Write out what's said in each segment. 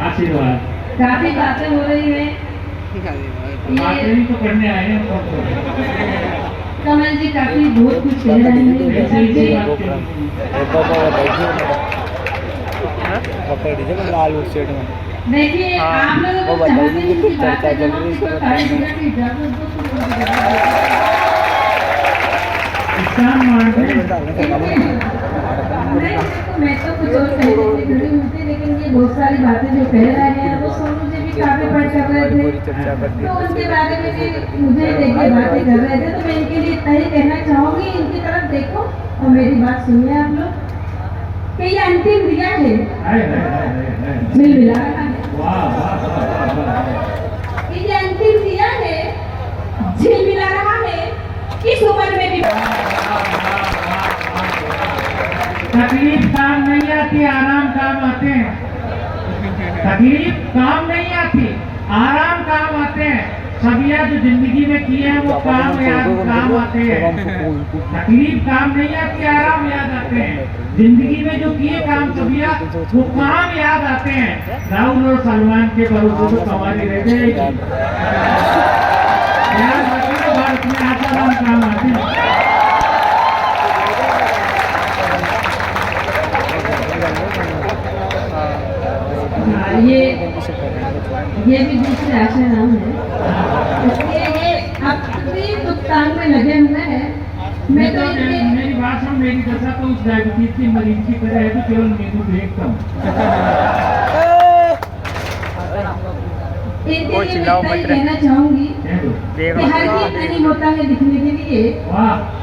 आशीर्वाद। काफी बातें हो रही है। बातें तो करने आए हैं। कमल जी काफी बहुत कुछ कह रहे हैं। देखिए आप लोग चाहते हैं कि बातें जरूर इसको सारी जगह की इजाजत दो मैं तो कुछ और कहने के लिए खड़ी हुई थी, लेकिन ये बहुत सारी बातें जो कह रहे हैं वो सोनू जी भी काफी पढ़ कर रहे थे, तो उनके बारे में भी मुझे देखिए बातें कर रहे थे, तो मैं इनके लिए इतना ही कहना चाहूंगी, इनकी तरफ देखो और मेरी बात सुनिए आप लोग कि ये अंतिम क्रिया है, मिल मिला रहा है, ये अंतिम क्रिया है, झिल मिला रहा है, इस उम्र में भी तकलीफ काम नहीं आती, आराम काम आते हैं। तकलीफ काम नहीं आती, आराम काम आते हैं। सबिया जो जिंदगी में किए हैं वो काम याद काम आते हैं। तकलीफ काम नहीं आती, आराम याद आते हैं। जिंदगी में जो किए काम सबिया वो काम याद आते हैं। राहुल और सलमान के भरोसे तो कमाली रहते हैं, याद रखना भारत में आराम काम आते हैं। ये भी दूसरे आशा नाम है, इसलिए ये अब भी दुकान में लगे हुए हैं। मैं तो मेरी बात सुन, मेरी दशा तो उस डायबिटीज की मरीज की तरह है, तो केवल नींबू देखता हूँ। कहना चाहूंगी कि हर चीज नहीं होता है दिखने के लिए,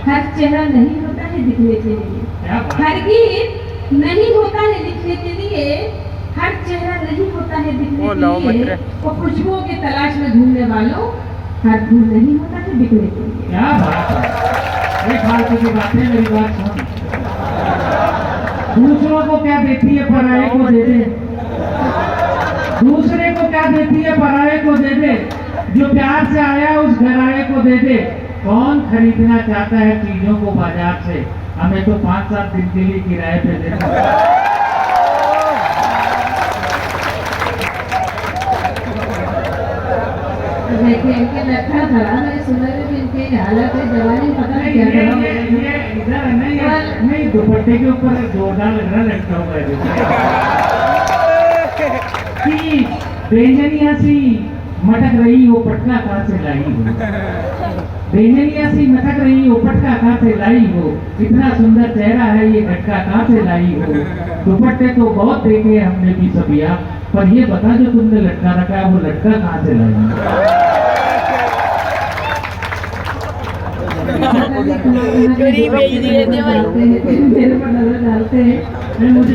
हर चेहरा नहीं होता है दिखने के लिए, हर गीत नहीं होता है लिखने के लिए, हर चेहरा नहीं होता है दिखने के लिए, वो खुशबुओं की तलाश में ढूंढने वालों हर फूल नहीं होता है बिकने के लिए। क्या बात है, ये फालतू की बातें, मेरी बात सुन। दूसरों को क्या देती है पराये को दे दे, दूसरे को क्या देती है पराये को दे दे, जो प्यार से आया उस घराये को दे दे। कौन खरीदना चाहता है चीजों को बाजार से, हमें तो 5-7 दिन के लिए किराए पे देते। देखिए इनके लखा था, मैंने सुना भी इनके हालत है, जवानी पता नहीं क्या इधर नहीं, दुपट्टे के ऊपर जोरदार लग रहा लटका हुआ है। बेंजनिया सी मटक रही हो पटना कहाँ से लाई हो, बेंजनिया सी मटक रही हो पटना कहाँ से लाई हो, इतना सुंदर चेहरा है ये घटका कहाँ से लाई हो। दुपट्टे तो बहुत देखे हमने भी सबिया, पर ये बता जो तुमने लटका रखा है वो लटका कहाँ से लाई हो। डालते हैं मुझे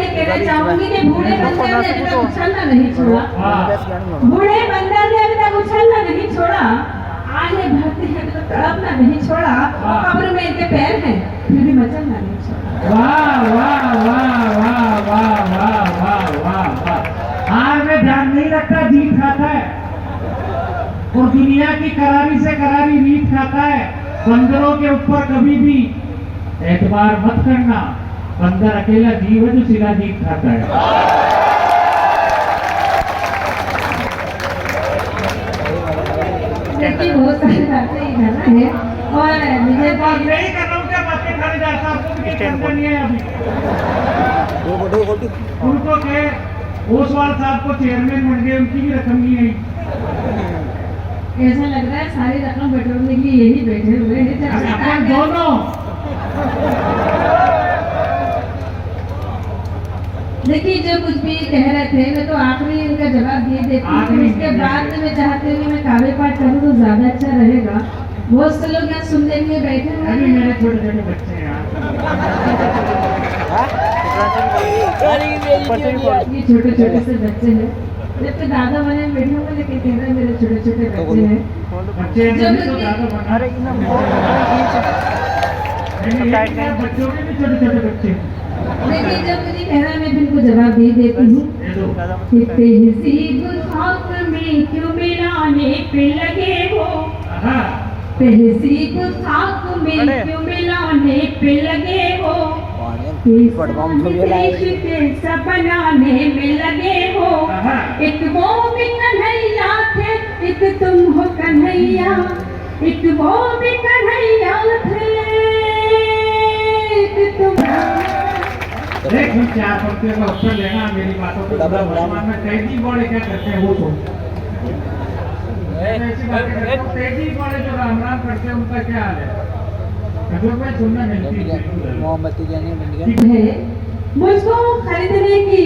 कहना चाहूंगी कि बूढ़े बंदर ने अभी तक उछलना नहीं छोड़ा, बूढ़े बंदर ने अभी तक उछलना नहीं छोड़ा, आगे बढ़ते हैं तो तड़पना नहीं छोड़ा, कब्र में इनके पैर हैं फिर भी मचलना नहीं छोड़ा। वाह वाह वाह वाह वाह वाह वाह वाह वाह। हार में ध्यान नहीं रखता, जीत खाता है, और दुनिया की करारी से करारी रीत खाता है। बंदरों के ऊपर कभी भी एतबार मत करना, बंदर अकेला जीव है जो सिरा जीत खाता है। बहुत सारी बातें इधर है, और मुझे नहीं कर रहा हूँ क्या बातें खाने जाता, आपको नहीं है अभी। उनको के ओसवाल साहब को चेयरमैन बन गए, उनकी भी रकम नहीं आई। ऐसा लग रहा है सारी रकम बटोरने के लिए यही बैठे हुए हैं दोनों। देखिए जो कुछ भी कह रहे थे मैं तो आखिरी इनका जवाब दे देती हूँ, इसके बाद में चाहते हुए मैं काव्य पाठ करूँ तो ज्यादा अच्छा रहेगा। बहुत से लोग यहाँ सुनने के लिए बैठे हुए हैं, मेरे छोटे छोटे बच्चे हैं, ये छोटे छोटे से बच्चे हैं, जबकि दादा बने बैठे हुए, लेकिन कह रहे मेरे छोटे छोटे बच्चे हैं। बच्चों के भी छोटे छोटे बच्चे। देखिए जब मुझे कह रहा है मैं बिल्कुल जवाब दे देती हूँ। तहजीब खाक में क्यों मिलाने पे लगे हो, तहजीब खाक में क्यों मिला पे लगे हो, देश के बनाने में लगे हो। एक वो भी कन्हैया थे, एक तुम हो कन्हैया, एक वो भी कन्हैया थे, एक तुम। देख हम 4 पंक्तियों का उत्तर लेना, मेरी बातों को वर्तमान में तेजी बड़े क्या करते हैं वो सुन। ऐसी बातें करते हैं, तेजी बड़े जो राम राम करते हैं उनका क्या हाल है? मैं सुनना मोहम्मद है। मुझको खरीदने की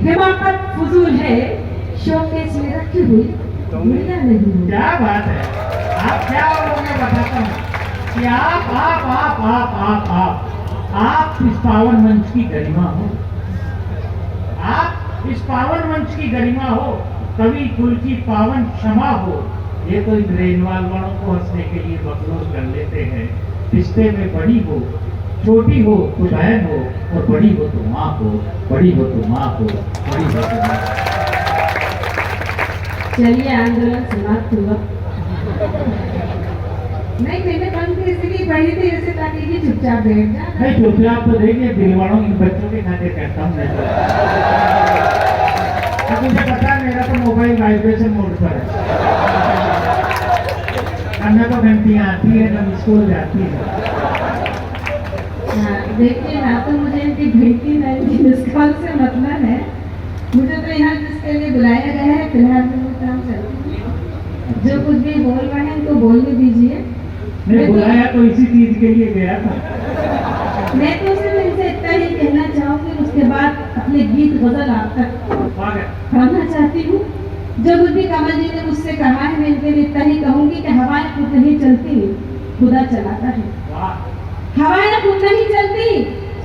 हिमाकत फजूल है, शोकेस में रखी हुई दुनिया नहीं। क्या बात है, आप क्या और मैं बताता हूँ कि आप इस पावन मंच की गरिमा हो, आप इस पावन मंच की गरिमा हो, कवि कुल की पावन क्षमा हो। ये तो इन रेनवाल वालों को हंसने के लिए बकलोल कर लेते हैं। रिश्ते में बड़ी हो, छोटी हो तो बहन हो, और बड़ी हो तो माँ हो, बड़ी हो तो माँ हो, बड़ी हो तो माँ। चलिए आंदोलन समाप्त हुआ। नहीं, मैंने पंक्ति इसलिए पढ़ी थी जैसे ताकि ये चुपचाप बैठ जाए। नहीं चुपचाप तो देखिए, दिलवाड़ों इन बच्चों के खाते कहता हूँ मैं तो। अब मुझे पता है मेरा तो मोबाइल वाइब्रेशन मोड पर है, अन्य तो घंटियाँ आती है ना स्कूल जाती है। देखिए ना, तो मुझे इनकी घंटी ना इनकी मिस कॉल से मतलब है। मुझे तो यहाँ जिसके लिए बुलाया गया है, फिलहाल मैं वो काम करती हूँ। जो कुछ भी बोल रहे हैं तो बोलने दीजिए। मैं बुलाया तो इसी चीज के लिए गया था। मैं तो सिर्फ इनसे इतना ही कहना चाहूँगी, उसके बाद अपने गीत गजल आप तक पढ़ना चाहती हूँ। जो कुछ भी कमल जी ने मुझसे कहा है, मैं इनके लिए इतना ही कहूँगी कि हवाएं खुद नहीं चलती, खुदा चलाता है। हवाएं खुद नहीं चलती,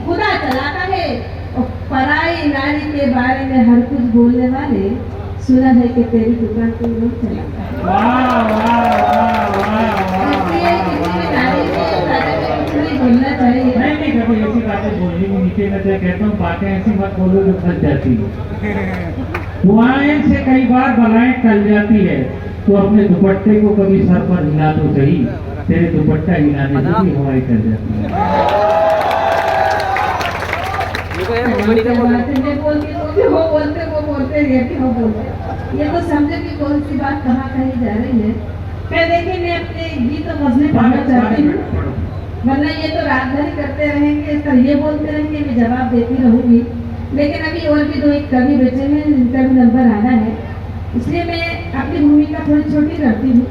खुदा चलाता है। और पराई नारी के बारे में हर कुछ बोलने वाले, सुना है कि तेरी दुकान को लोग चलाता है। बोलना चाहिए। नहीं कभी ऐसी बातें बोलनी वो नीचे में से कहता हूँ, बातें ऐसी मत बोलो जो फंस जाती है। दुआएं से कई बार बलाएं टल जाती है, तो अपने दुपट्टे को कभी सर पर हिला तो सही, तेरे दुपट्टा हिलाने से भी हवाई टल जाती है। ये तो समझे कि कौन सी बात कहाँ कही जा रही है। मैं देखिए, मैं अपने गीत तो मजने पढ़ना चाहती हूँ, वरना ये तो रात भर करते रहेंगे, तो ये बोलते रहेंगे, मैं जवाब देती रहूंगी। लेकिन अभी और भी 2 एक कवि बचे हैं जिनका भी नंबर आना है, इसलिए मैं अपनी भूमिका थोड़ी छोटी करती हूँ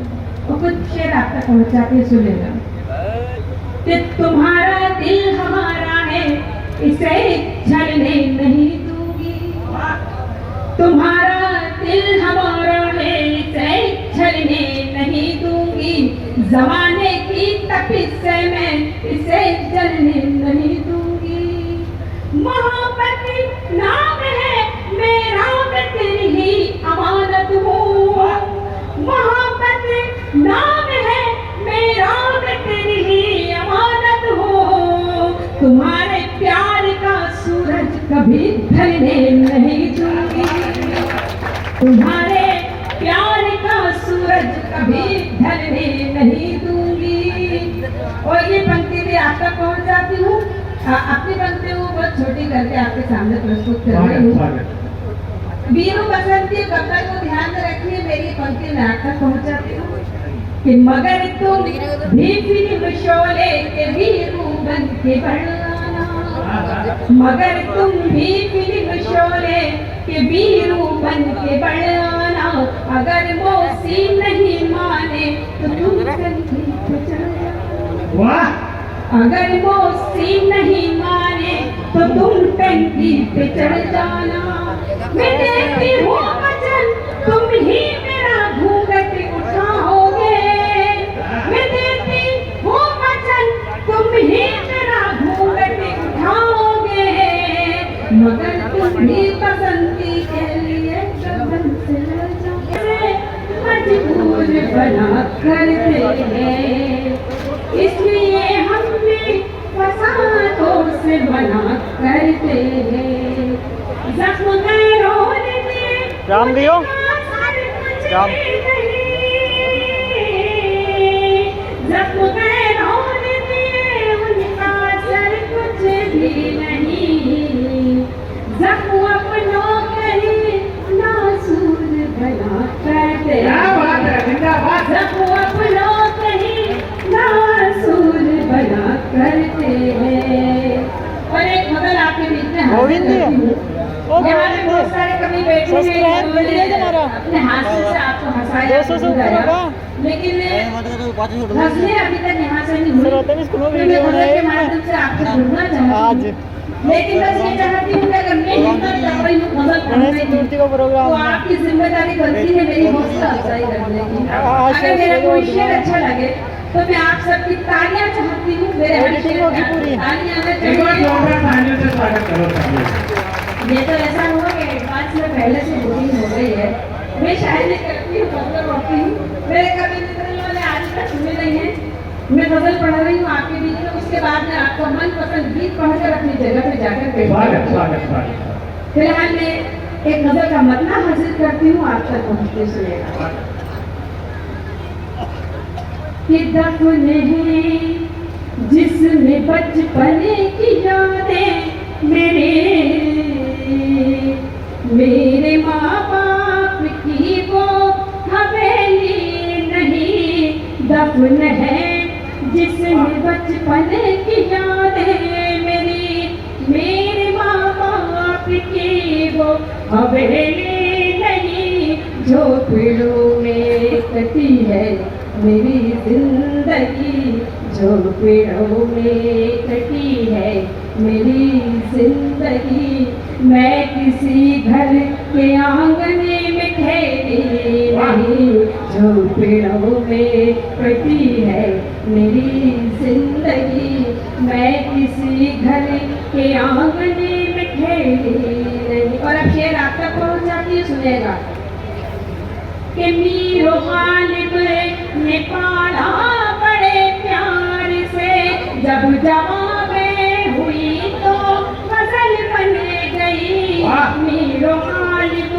और कुछ शेर आप तक पहुँचा के सुनेगा। कि तुम्हारा दिल हमारा है, इसे छलने नहीं दूंगी। तुम्हारा दिल हमारा है, इसे छलने नहीं दूंगी। जमाने की तपिश से मैं इसे जलने नहीं दूंगी। मोहब्बत नाम है मेरा, मैं तेरी ही अमानत हूँ। मोहब्बत नाम है मेरा, मैं तेरी ही अमानत हूँ। तुम्हारे प्यार का सूरज कभी ढलने नहीं दूंगी। तुम्हारे प्यार का सूरज कभी ढलने नहीं दूंगी। और ये पंक्ति भी आप तक पहुँच जाती हूँ। अपनी पंक्ति को बहुत छोटी करके आपके सामने प्रस्तुत कर रही हूँ। वीरू बसंती कब्र को ध्यान में रखिए, मेरी पंक्ति में आप तक पहुँचाती हूँ। कि मगर तुम भी फिल्म शोले के वीरू बन के बढ़ाना, मगर तुम भी फिल्म शोले के वीरू बन के बढ़ाना। अगर मौसी नहीं माने तो तुम टंकी पे चढ़ जाना। अगर मौसी नहीं माने तो तुम टंकी पे चढ़ जाना। मैं देती हूँ वचन, तुम ही मेरा घूंघट उठाओगे। मैं देती हूँ वचन, तुम ही मेरा घूंघट उठाओगे। मगर तुम भी बसंती के लिए गगन से जाओगे। मजबूर बना करते हैं, इसलिए हमने फसादों से बना करते हैं। जख्म रोने राम दियो राम जख्म रोने उनका भी नहीं, जख्म अपनों कहीं नासूर भला करते क्या बात है, जिंदाबाद। जख्म अपनों कहीं नासूर भला करते हैं। और एक मगर आपके बीच में हाजिर गोविंद जी। करती हूँ। ओ यहाँ पे गोविंद बहुत जी। सारे कवि बैठे हैं सब्सक्राइब कर जिन्होंने लीजिए हमारा। अपने हाथ से आपको हंसाया 200 से ऊपर बुलाया। होगा। लेकिन गजलें अभी तक यहाँ से नहीं हुई। सर होता है इसको तो मैं वीडियो गजल बनाए के माध्यम से आपसे जुड़ना चाहती आज हूँ। लेकिन बस ये चाहती हूँ कि अगर मैं हिम्मत कर रही हूँ गजल गणेश पढ़ने की, चतुर्थी का तो प्रोग्राम आपकी जिम्मेदारी बनती है मेरी हौसला अफजाई करने की। आज अगर मेरा से कोई रोज शेर अच्छा लगे तो मैं आप सबकी तालियां चाहती हूँ। मेरे हर एडिटिंग शेर होगी पे पूरी। तालियां आना एक बार चाहिए। जोरदार तालियों से स्वागत करो सभी। ये तो ऐसा हुआ कि एडवांस में पहले से बुकिंग हो गई है। मैं शायरी करती हूँ, गजल पढ़ती हूँ। मेरे कवि मित्र वाले आज तक सुने नहीं हैं। मैं गजल पढ़ रही हूँ आपके बीच में, उसके बाद में आपको मनपसंद गीत पढ़कर अपनी जगह पे जाकर स्वागत बैठ। स्वागत स्वागत। फिलहाल मैं एक गजल का मतलब हासिल करती हूँ, आप तक पहुँचते सुनेगा। कि दफन है जिसमें बचपन की यादें मेरे माँ बाप की वो हवेली नहीं, दफन है जिसमें बचपन की यादें मेरे माँ बाप की वो हवेली नहीं, झोपड़ों में कटी है मेरी जिंदगी, झोपड़ों में कटी है मेरी जिंदगी, मैं किसी घर के आंगने में खेली नहीं, झोपड़ों में कटी है मेरी जिंदगी, मैं किसी घर के आंगने में खेली नहीं। और अब शेर आप तक पहुंचाती है, सुनेगा। कि मीरो गालिब ने पाला बड़े प्यार से, जब जवां में हुई तो गजल बन गई, मीरो गालिब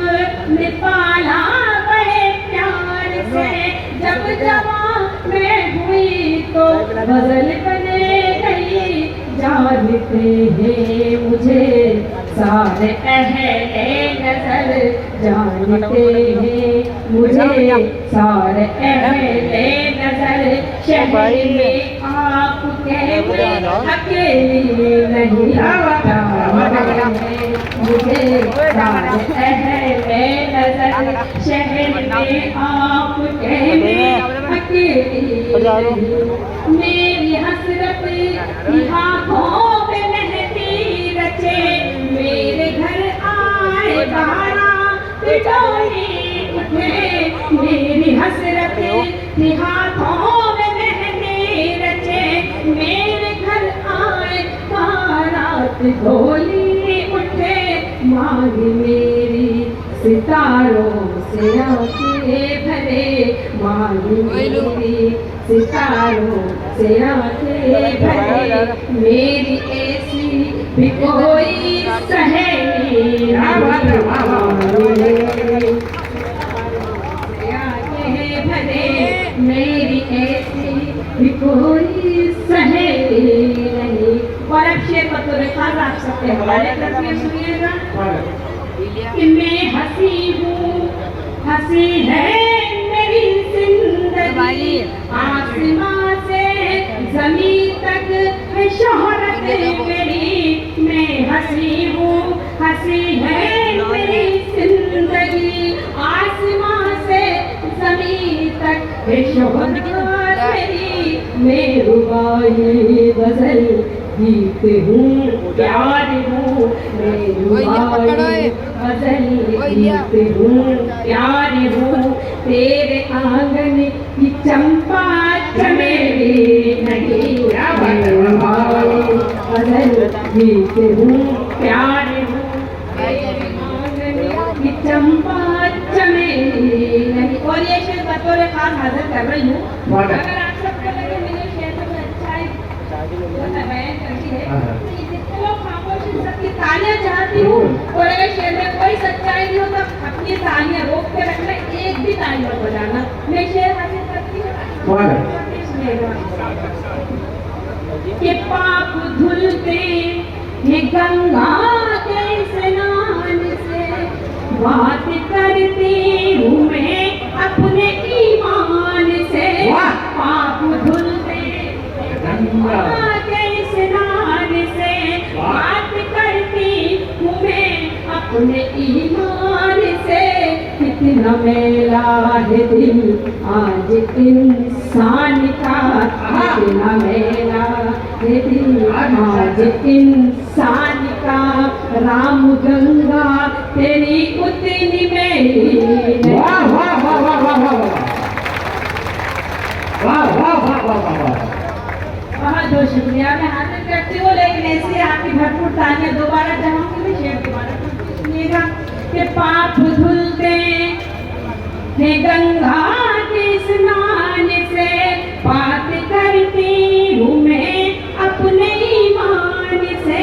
ने पाला बड़े प्यार से, जब जवां में हुई तो गजल बन गई, जानते हैं मुझे सारे अहले नजर, जानते हैं मुझे सारे अहले नजर, शहर में आप कहते अकेली नहीं, जानते हैं मुझे सारे अहले नजर, शहर में आप कहते अकेली नहीं, मेरी हसरत की आँखों पे मेहंदी रचे, मेरे घर आए बारा पिटोरी उठे, मेरी हसरत की हाथों में मेहंदी रचे, मेरे घर आए बारात ढोली उठे, मांग मेरी सितारों से आंखें भरे, मांग मेरी सितारों से आंखें भरे, मेरी ऐसी भी कोई सहेली आंखें भरे, मेरी ऐसी भी कोई सहेली नहीं। और अब शेर बतौर खास आप सबके हवाले करती है, सुनिएगा। कि मैं हंसी हूँ, हंसी है मेरी जिंदगी, आसमां से जमीन तक है शोहरत मेरी, मैं हंसी हूँ, हंसी है मेरी जिंदगी, आसमां से जमीन तक है शोहरत मेरी, मैं रुबाई गजल गीत हूँ, प्यार हूँ, मैं रुबाई गजल गीत हूँ, प्यार हूँ, तेरे आंगन की चंपा चमेली नहीं, मैं रुबाई गजल गीत हूँ, प्यार हूँ, तेरे आंगन की चंपा चमेली नहीं। और ये शेर बतौर खास हाजिर कर रही हूँ। अगर आप सबको लगे मेरे शेर में अच्छा है बयान करती है, तो ये जितने लोग खामोश हैं, सबकी तालियां चाहती हूँ। और अगर शेर में कोई सच्चाई नहीं हो तो अपनी तालियां रोक के रखना, एक भी ताली मत बजाना। मैं शेर हासिल करती हूँ, सुनिएगा। कि पाप धुलते ये गंगा के स्नान से बात करती हूँ मैं अपने ईमान से। पाप धुलते गंगा के स्नान से बात करती हूँ मैं अपने ईमान से। कितना मेला है दिल आज इंसान का, कितना मेला है दिल आज इंसान का। राम गंगा तेरी उतनी मेरी वाह वाह वाह वाह वाह वाह वाह वाह वाह वाह वाह वाह। बहुत बहुत शुक्रिया। मैं हासिल करती हूँ, लेकिन ऐसे आपकी भरपूर तालियां दोबारा चाहूंगी। मैं शेर दोबारा सुनिएगा कि पाप धुलते हैं गंगा के स्नान से बात करती हूँ मैं अपने ईमान से।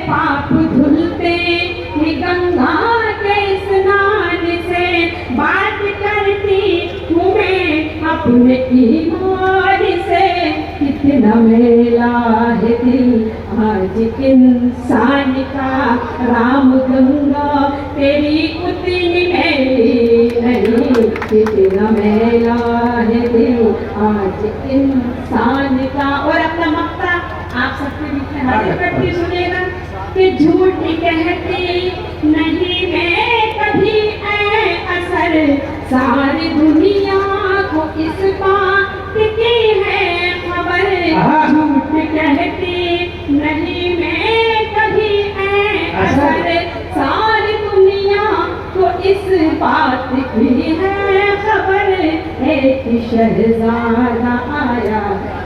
पाप धुलते हैं गंगा के स्नान से बात करती हूँ मैं अपने ईमान से। कितना मेला है दिल आज इंसान का। राम गंगा तेरी उतनी मेरी नहीं। कितना मेला है दिल आज इंसान का। और अपना मक्ता आप सबके बीच में हाजिर करती सुनिएगा कि झूठ कहती नहीं मैं कभी असर। सारी दुनिया को इस बात की है खबर। झूठ कहती नहीं मैं कभी असर। सारी दुनिया को इस बात की है खबर। एक शहजादा आया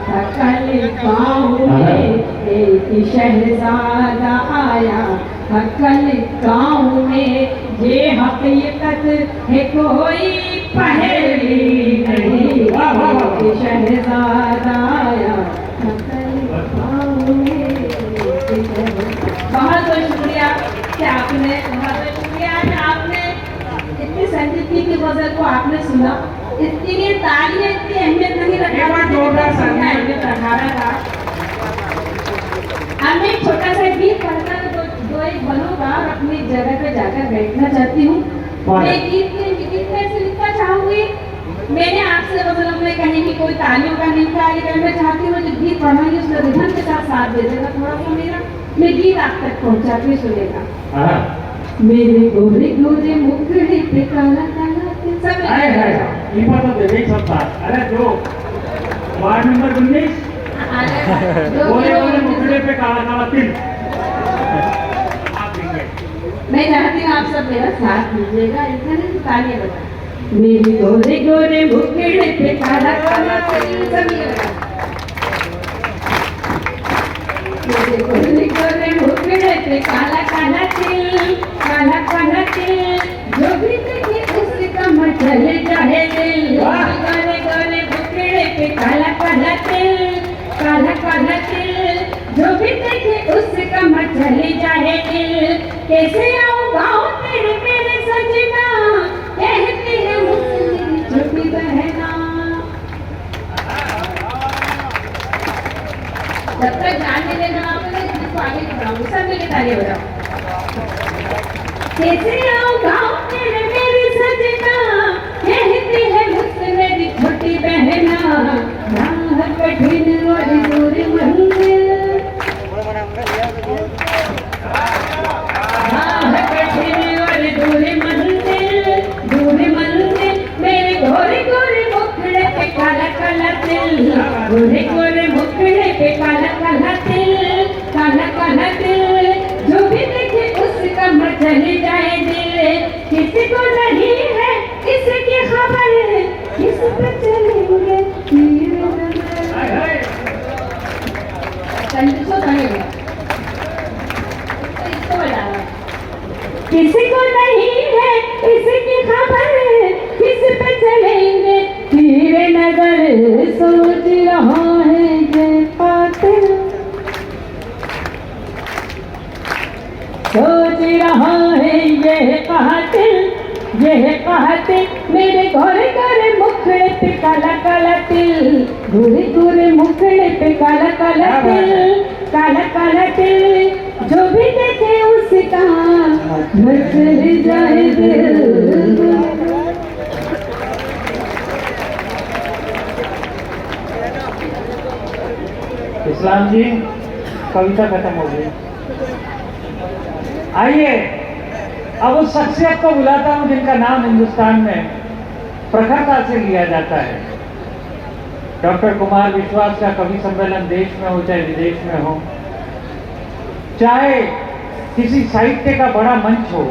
था कल गाँव में। एक शहजादा आया था कल गाँव में। ये हकीकत है कोई पहेली नहीं। एक शहजादा आया था कल गाँव में। बहुत बहुत शुक्रिया कि आपने, बहुत बहुत शुक्रिया कि आपने इतनी संगीत की गजल को आपने सुना। इसके लिए तालियां इतनी अहमियत नहीं रखा, अहमियत रखा था। अब मैं एक छोटा सा गीत पढ़कर दो एक बनूंगा और अपनी जगह पे जाकर बैठना चाहती हूँ। मैं गीत में ऐसे लिखना चाहूंगी। मैंने आपसे गजलों में कहीं भी कोई तालियों का नहीं कहा, लेकिन मैं चाहती हूँ जो गीत पढ़ाऊंगी उसमें रिधम के साथ साथ दे देगा थोड़ा सा मेरा। मैं गीत आप तक पहुँचाती सुनेगा। मेरे गोरे गोरे मुखड़े पे काला काला सब अरे जो वार्ड नंबर 19 बोले बोले मुखड़े पे काला काला तिल। मैं चाहती हूँ आप सब मेरा साथ दीजिएगा। इतना नहीं तालियां बजा। मेरे गोरे गोरे मुखड़े पे काला काला तिल। सभी मेरे गोरे गोरे मुखड़े पे काला काला तिल, काला काला तिल। जो भी देखे उसका मचल जाए दिल। गोरे गोरे मुखड़े पे काला काला तिल, काला काला तिल। जो भी देखे उसका मचल जाए दिल। कैसे आऊं गाँव तेरे मेरे सजना, कहती है मुझसे मेरी छोटी बहना। जब तक जाने देना आप इसको आगे बढ़ाऊंगी। सब मिलके तालियां बजाओ। कैसे आऊं गाँव तेरे मेरी सजना, कहती है मुझसे मेरी छोटी बहना। राह कठिन और दूर मंदिर, राह कठिन और दूर मंदिर, दूर मंदिर। मेरे गोरे गोरे मुखड़े पे काला काला तिल, गोरे गोरे मुखड़े पे काला काला तिल, काला काला तिल। जो भी देखे उसका मचल जाए दिल। किसी को नहीं है इसकी खबर, किस पे चलेंगे तीर नजर। किसी को नहीं है इसकी खबर, किस पे चलेंगे तीर नजर। सोच रहा है ये कातिल, सोच रहा है ये कातिल, ये कातिल। मेरे गोरे गोरे मुखड़े पे काला काला तिल, गोरे गोरे मुखड़े पे काला काला तिल, काला काला तिल। जो भी न चले जाए दिल। इस्लाम जी, कविता खत्म हो गई। आइए अब उस शख्सियत को बुलाता हूं जिनका नाम हिंदुस्तान में प्रखरता से लिया जाता है। डॉक्टर कुमार विश्वास का कवि सम्मेलन देश में हो चाहे विदेश में हो, चाहे किसी साहित्य का बड़ा मंच हो,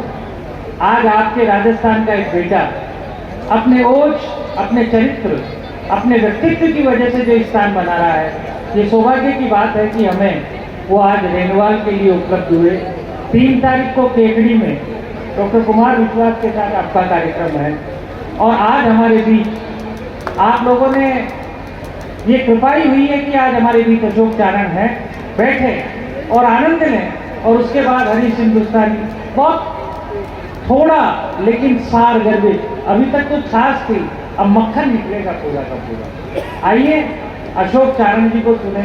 आज आपके राजस्थान का एक बेटा अपने ओज, अपने चरित्र, अपने व्यक्तित्व की वजह से जो स्थान बना रहा है, ये सौभाग्य की बात है कि हमें वो आज रेनवाल के लिए उपलब्ध हुए। 3 तारीख को केकड़ी में डॉक्टर कुमार विश्वास के साथ आपका कार्यक्रम है और आज हमारे बीच आप लोगों ने ये कृपाई हुई है कि आज हमारे बीच अशोक चारण है, बैठे और आनंद लें। और उसके बाद हरीश हिंदुस्तानी, बहुत थोड़ा लेकिन सार गर्भित, अभी तक तो छाछ थी, अब मक्खन निकलेगा पूरा का पूरा। आइए अशोक चारण जी को सुने।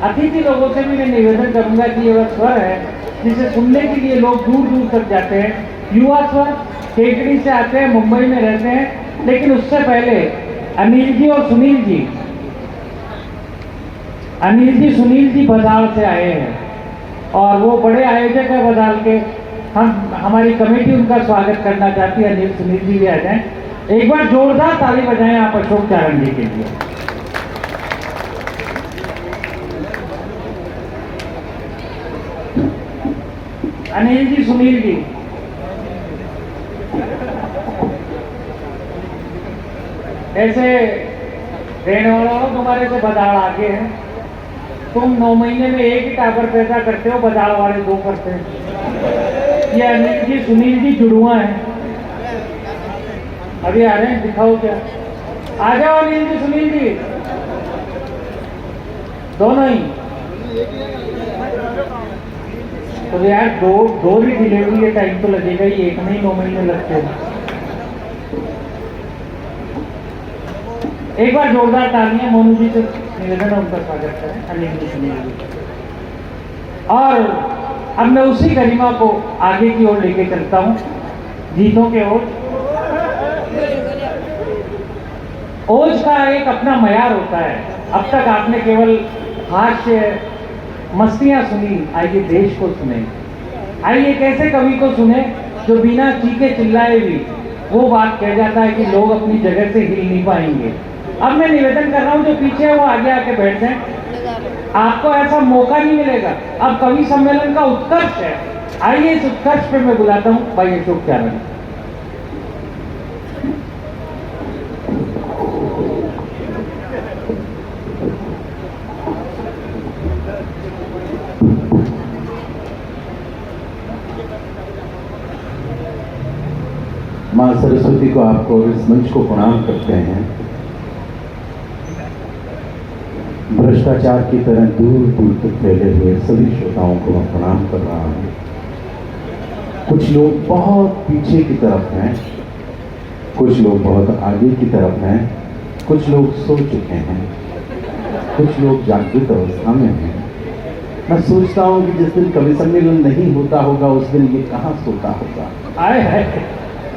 अतिथि लोगों से भी मैं निवेदन करूंगा कि ये वह स्वर है जिसे सुनने के लिए लोग दूर दूर तक जाते हैं। युवा स्वर केकड़ी से आते हैं, मुंबई में रहते हैं, लेकिन उससे पहले अनिल जी और सुनील जी, अनिल जी सुनील जी बदाल से आए हैं और वो बड़े आयोजक है बदाल के। हमारी कमेटी उनका स्वागत करना चाहती है। अनिल सुनील जी भी आ जाएं। एक बार जोरदार ताली बजाएं आप अशोक चारण जी के लिए। अनिल जी सुनील जी, ऐसे रहने वालों तुम्हारे से बदाड़ आगे है। तुम 9 महीने में एक ही टाबर पैदा करते हो, बदाड़ वाले 2 करते हैं। ये अनिल जी सुनील जी जुड़ुआ हैं, अभी आ रहे हैं, दिखाओ क्या। आ जाओ अनिल जी सुनील जी, दोनों ही। तो यार दो ही डिलीवरी है, टाइम तो लगेगा ही, एक में ही 9 महीने लगते हैं। एक बार जोरदार तालियां मोनू जी से निवेदन है, उनका स्वागत करें। अनिल जी सुनील जी। और अब मैं उसी गरिमा को आगे की ओर लेके चलता हूं, जीतों के ओर। ओज का एक अपना मयार होता है। अब तक आपने केवल हास्य मस्तियां सुनी, आइए देश को सुने। आइए एक ऐसे कवि को सुने जो बिना चीखे चिल्लाए भी वो बात कह जाता है कि लोग अपनी जगह से हिल नहीं पाएंगे। अब मैं निवेदन कर रहा हूं जो पीछे है वो आगे आके बैठ जाए, आपको ऐसा मौका नहीं मिलेगा। अब कवि सम्मेलन का उत्कर्ष है, आइए इस उत्कर्ष पे मैं बुलाता हूं भाई अशोक चारण। माँ सरस्वती को आपको और इस मंच को प्रणाम करते हैं। भ्रष्टाचार की तरह दूर दूर तक फैले हुए सभी श्रोताओं को मैं प्रणाम कर रहा हूँ। कुछ लोग बहुत पीछे की तरफ हैं, कुछ लोग बहुत आगे की तरफ हैं, कुछ लोग सो चुके हैं, कुछ लोग जागृत अवस्था में हैं। मैं सोचता हूँ कि जिस दिन कवि सम्मेलन नहीं होता होगा उस दिन ये कहाँ सोता होगा। आए है,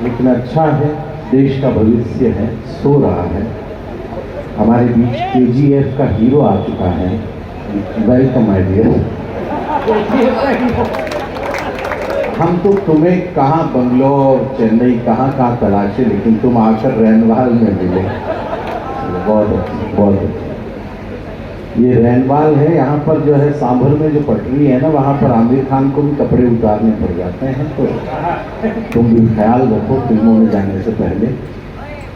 लेकिन अच्छा है, देश का भविष्य है, सो रहा है। हमारे बीच KGF का हीरो आ चुका है। Welcome my dear. हम तो तुम्हें कहाँ बंगलोर चेन्नई कहाँ तलाशे, लेकिन तुम आकर रैनवाल में मिले। बहुत अच्छी, बहुत अच्छी। ये रैनवाल है, यहाँ पर जो है सांभर में जो पटरी है ना, वहाँ पर आमिर खान को भी कपड़े उतारने पड़ जाते हैं, तो तुम भी ख्याल रखो फिल्मों में जाने से पहले।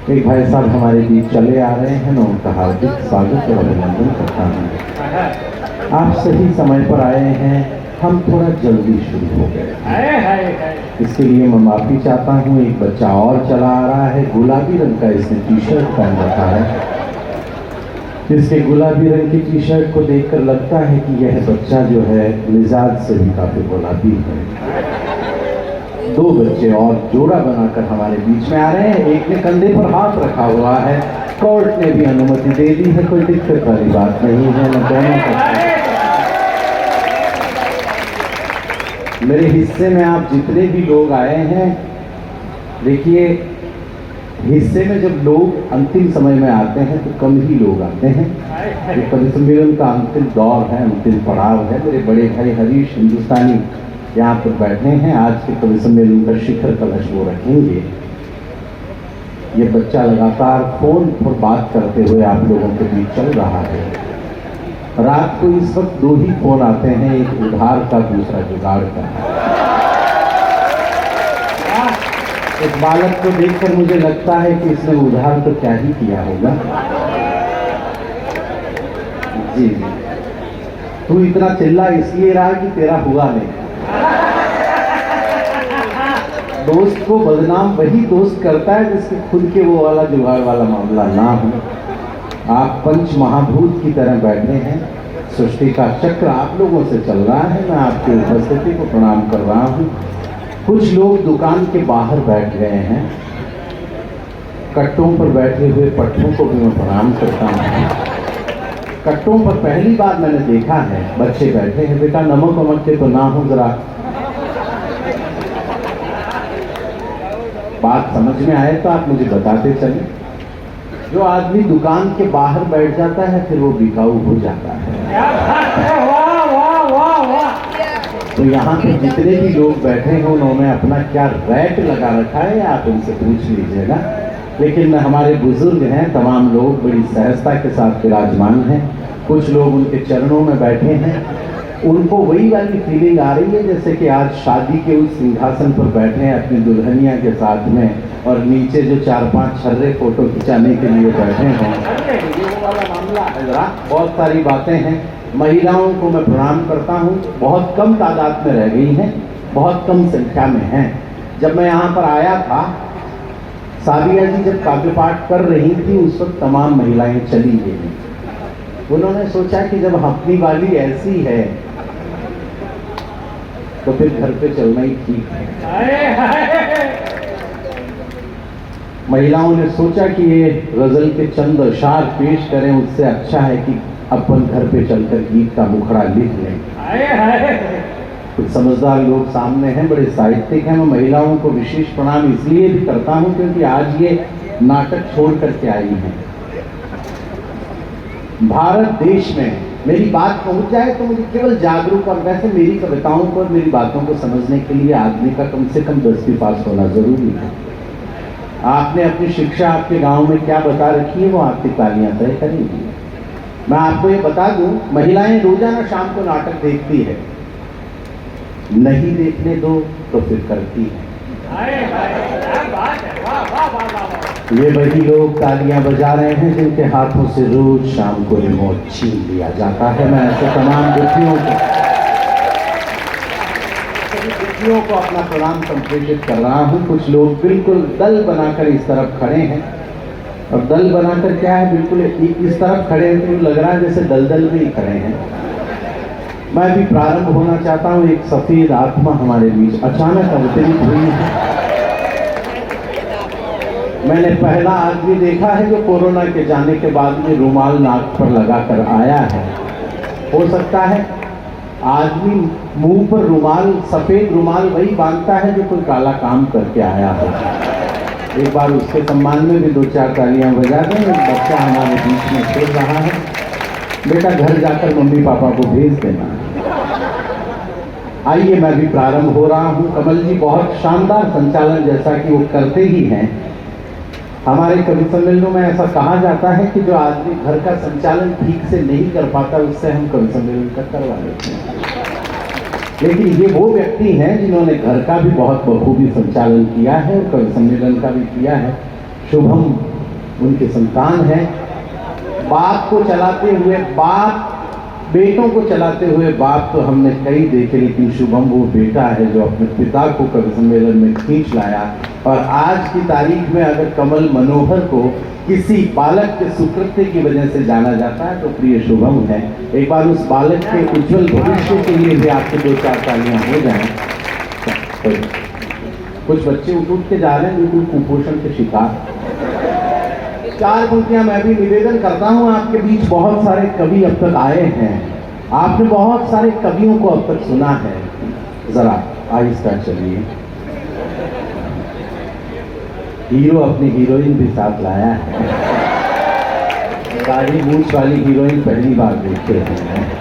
एक भाई साहब हमारे बीच चले आ रहे हैं, मैं उनका हार्दिक स्वागत और अभिनंदन करता हूँ। आप सही समय पर आए हैं, हम थोड़ा जल्दी शुरू हो गए, इसके लिए मैं माफ़ी चाहता हूँ। एक बच्चा और चला आ रहा है, गुलाबी रंग का इसने टी-शर्ट पहन रखा है। इसके गुलाबी रंग की टी-शर्ट को देखकर लगता है कि यह बच्चा जो है मिजाज से भी काफी गुलाबी है। 2 बच्चे और जोड़ा बनाकर हमारे बीच में आ रहे हैं। एक ने कंधे पर हाथ रखा हुआ है, कोर्ट ने भी अनुमति दे दी है, कोई दिक्कत वाली बात नहीं है। मैं दोनों मेरे हिस्से में आप जितने भी लोग आए हैं, देखिए हिस्से में जब लोग अंतिम समय में आते हैं तो कम ही लोग आते हैं। ये कवि सम्मेलन का अंतिम दौर है, अंतिम पड़ाव है। मेरे बड़े भाई हरीश हिंदुस्तानी यहाँ पर बैठे हैं, आज के कवि सम्मेलन का शिखर कलश वो रखेंगे। ये बच्चा लगातार फोन पर बात करते हुए आप लोगों के बीच चल रहा है। रात को इस वक्त 2 ही फोन आते हैं, एक उधार का, दूसरा जुगाड़ का। इस बालक को देखकर मुझे लगता है कि इसने उधार तो क्या ही किया होगा। जी, तू इतना चिल्ला इसलिए रहा कि तेरा हुआ नहीं। दोस्त को बदनाम वही दोस्त करता है जिसके खुद के वो वाला जुगाड़ वाला मामला ना हो। आप पंच महाभूत की तरह बैठे हैं, सृष्टि का चक्र आप लोगों से चल रहा है। मैं आपकी उपस्थिति को प्रणाम कर रहा हूँ। कुछ लोग दुकान के बाहर बैठ गए हैं, कट्टों पर बैठे हुए पट्टों को भी मैं प्रणाम करता हूँ। कट्टों पर पहली बार मैंने देखा है बच्चे बैठे हैं। बेटा नमक वमक के तो ना हो, जरा बात समझ में आए तो आप मुझे बताते चले। जो आदमी दुकान के बाहर बैठ जाता है फिर वो बिकाऊ हो जाता है। तो यहाँ पे जितने भी लोग बैठे हैं उन्होंने अपना क्या रैट लगा रखा है आप उनसे पूछ लीजिएगा। लेकिन हमारे बुजुर्ग हैं, तमाम लोग बड़ी सहजता के साथ विराजमान हैं। कुछ लोग उनके चरणों में बैठे हैं, उनको वही वाली फीलिंग आ रही है जैसे कि आज शादी के उस सिंहासन पर बैठे हैं अपनी दुल्हनिया के साथ में, और नीचे जो 4-5 छर्रे फोटो खिंचाने के लिए बैठे हैं। ये वो वाला मामला है। जरा बहुत सारी बातें हैं। महिलाओं को मैं प्रणाम करता हूँ, बहुत कम तादाद में रह गई हैं, बहुत कम संख्या में हैं। जब मैं यहाँ पर आया था, साबिया जी जब काव्य पाठ कर रही थी उस वक्त तमाम महिलाएं चली गई। उन्होंने सोचा कि जब अपनी वाली ऐसी है तो फिर घर पे चलना ही ठीक है। महिलाओं ने सोचा कि ये गजल के चंद अशार पेश करें, उससे अच्छा है कि अपन घर पे चलकर गीत का मुखड़ा लिख लें। कुछ समझदार लोग सामने हैं, बड़े साहित्यिक हैं। मैं महिलाओं को विशेष प्रणाम इसलिए भी करता हूं क्योंकि आज ये नाटक छोड़ करके आई हैं। भारत देश में मेरी बात पहुंच जाए तो मुझे केवल जागरूक, और वैसे मेरी कविताओं को और मेरी बातों को समझने के लिए आदमी का कम से कम 10वीं पास होना जरूरी है। आपने अपनी शिक्षा आपके गांव में क्या बता रखी है वो आपकी तालियां तय करेंगी। मैं आपको ये बता दूं, महिलाएं रोजाना शाम को नाटक देखती है, नहीं देखने दो तो फिर करती है। ये वही लोग तालियां बजा रहे हैं जिनके हाथों से रोज शाम को रिमोट छीन लिया जाता है। मैं ऐसे तमाम दुखियों को अपना प्रणाम संप्रेषित कर रहा हूँ। कुछ लोग बिल्कुल दल बनाकर इस तरफ खड़े हैं, और दल बनाकर क्या है, बिल्कुल इस तरफ खड़े हैं तो लग रहा है जैसे दलदल में ही खड़े हैं। मैं भी प्रारंभ होना चाहता हूँ। एक सफेद आत्मा हमारे बीच अचानक अवतरित हुई है। मैंने पहला आदमी देखा है जो कोरोना के जाने के बाद में रुमाल नाक पर लगाकर आया है। हो सकता है आदमी मुंह पर रुमाल, सफेद रुमाल वही बांधता है जो कोई काला काम करके आया हो। एक बार उसके सम्मान में भी 2-4 तालियां बजा दें। एक बच्चा हमारे बीच में खेल रहा है। बेटा घर जाकर मम्मी पापा को भेज देना। आइए मैं भी प्रारंभ हो रहा हूँ। कमल जी बहुत शानदार संचालन जैसा कि वो करते ही हैं। हमारे कवि सम्मेलनों में ऐसा कहा जाता है कि जो आदमी घर का संचालन ठीक से नहीं कर पाता उससे हम कवि सम्मेलन का करवा लेते हैं। लेकिन ये वो व्यक्ति हैं जिन्होंने घर का भी बहुत बखूबी संचालन किया है और कवि सम्मेलन का भी किया है। शुभम उनके संतान है। बाप को चलाते हुए बाप, बेटों को चलाते हुए बाप तो हमने कई देखे, लेकिन शुभम वो बेटा है जो अपने पिता को कवि सम्मेलन में खींच लाया। और आज की तारीख में अगर कमल मनोहर को किसी बालक के सुकृत्य की वजह से जाना जाता है तो प्रिय शुभम है। एक बार उस बालक के उज्जवल भविष्य के लिए भी आपके 2-4 तालियां हो जाएं। कुछ बच्चे उठ के जा रहे हैं बिल्कुल कुपोषण के शिकार। 4 पंक्तियां मैं भी निवेदन करता हूं। आपके बीच बहुत सारे कवि अब तक आए हैं, आपने बहुत सारे कवियों को अब तक सुना है। जरा आहिस्ता चलिए। हीरो अपनी हीरोइन भी साथ लाया है। दाढ़ी मूंछ वाली हीरोइन पहली बार देखते हैं।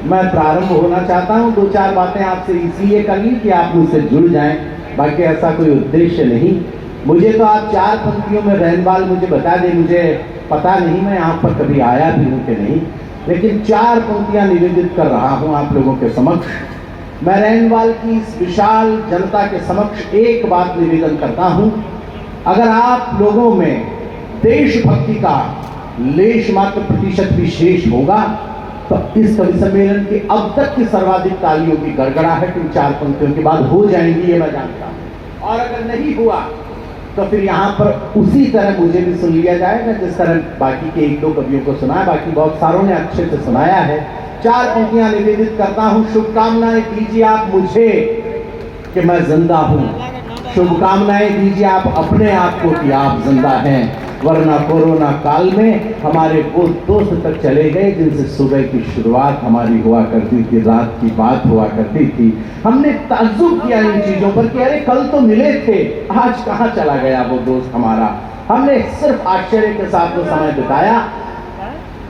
मैं प्रारंभ होना चाहता हूँ, 2-4 बातें आपसे इसलिए करी कि आप मुझसे जुड़ जाएं, बाकी ऐसा कोई उद्देश्य नहीं। मुझे तो आप 4 पंक्तियों में रैनवाल मुझे बता दें, मुझे पता नहीं, मैं यहाँ पर कभी आया भी हूँ कि नहीं, लेकिन 4 पंक्तियाँ निवेदित कर रहा हूँ आप लोगों के समक्ष। मैं रैनवाल की इस विशाल जनता के समक्ष एक बात निवेदन करता हूँ, अगर आप लोगों में देशभक्ति का लेश मात्र प्रतिशत भी शेष होगा तो इस कवि सम्मेलन की अब तक की सर्वाधिक तालियों की गड़गड़ाहट इन 4 पंक्तियों के बाद हो जाएंगी, ये मैं जानता हूँ। और अगर नहीं हुआ तो फिर यहाँ पर उसी तरह मुझे भी सुन लिया जाएगा जिस तरह बाकी के 1-2 कवियों को सुनाया, बाकी बहुत सारों ने अच्छे से सुनाया है। 4 पंक्तियां निवेदित करता हूँ। शुभकामनाएं दीजिए आप मुझे कि मैं जिंदा हूँ, शुभकामनाएं दीजिए आप अपने आप को कि आप जिंदा हैं, वरना कोरोना काल में हमारे वो दोस्त तक चले गए जिनसे सुबह की शुरुआत हमारी हुआ करती थी, रात की बात हुआ करती थी। हमने ताज्जुब किया इन चीजों पर कि अरे कल तो मिले थे, आज कहाँ चला गया वो दोस्त हमारा। हमने सिर्फ आश्चर्य के साथ वो समय बिताया।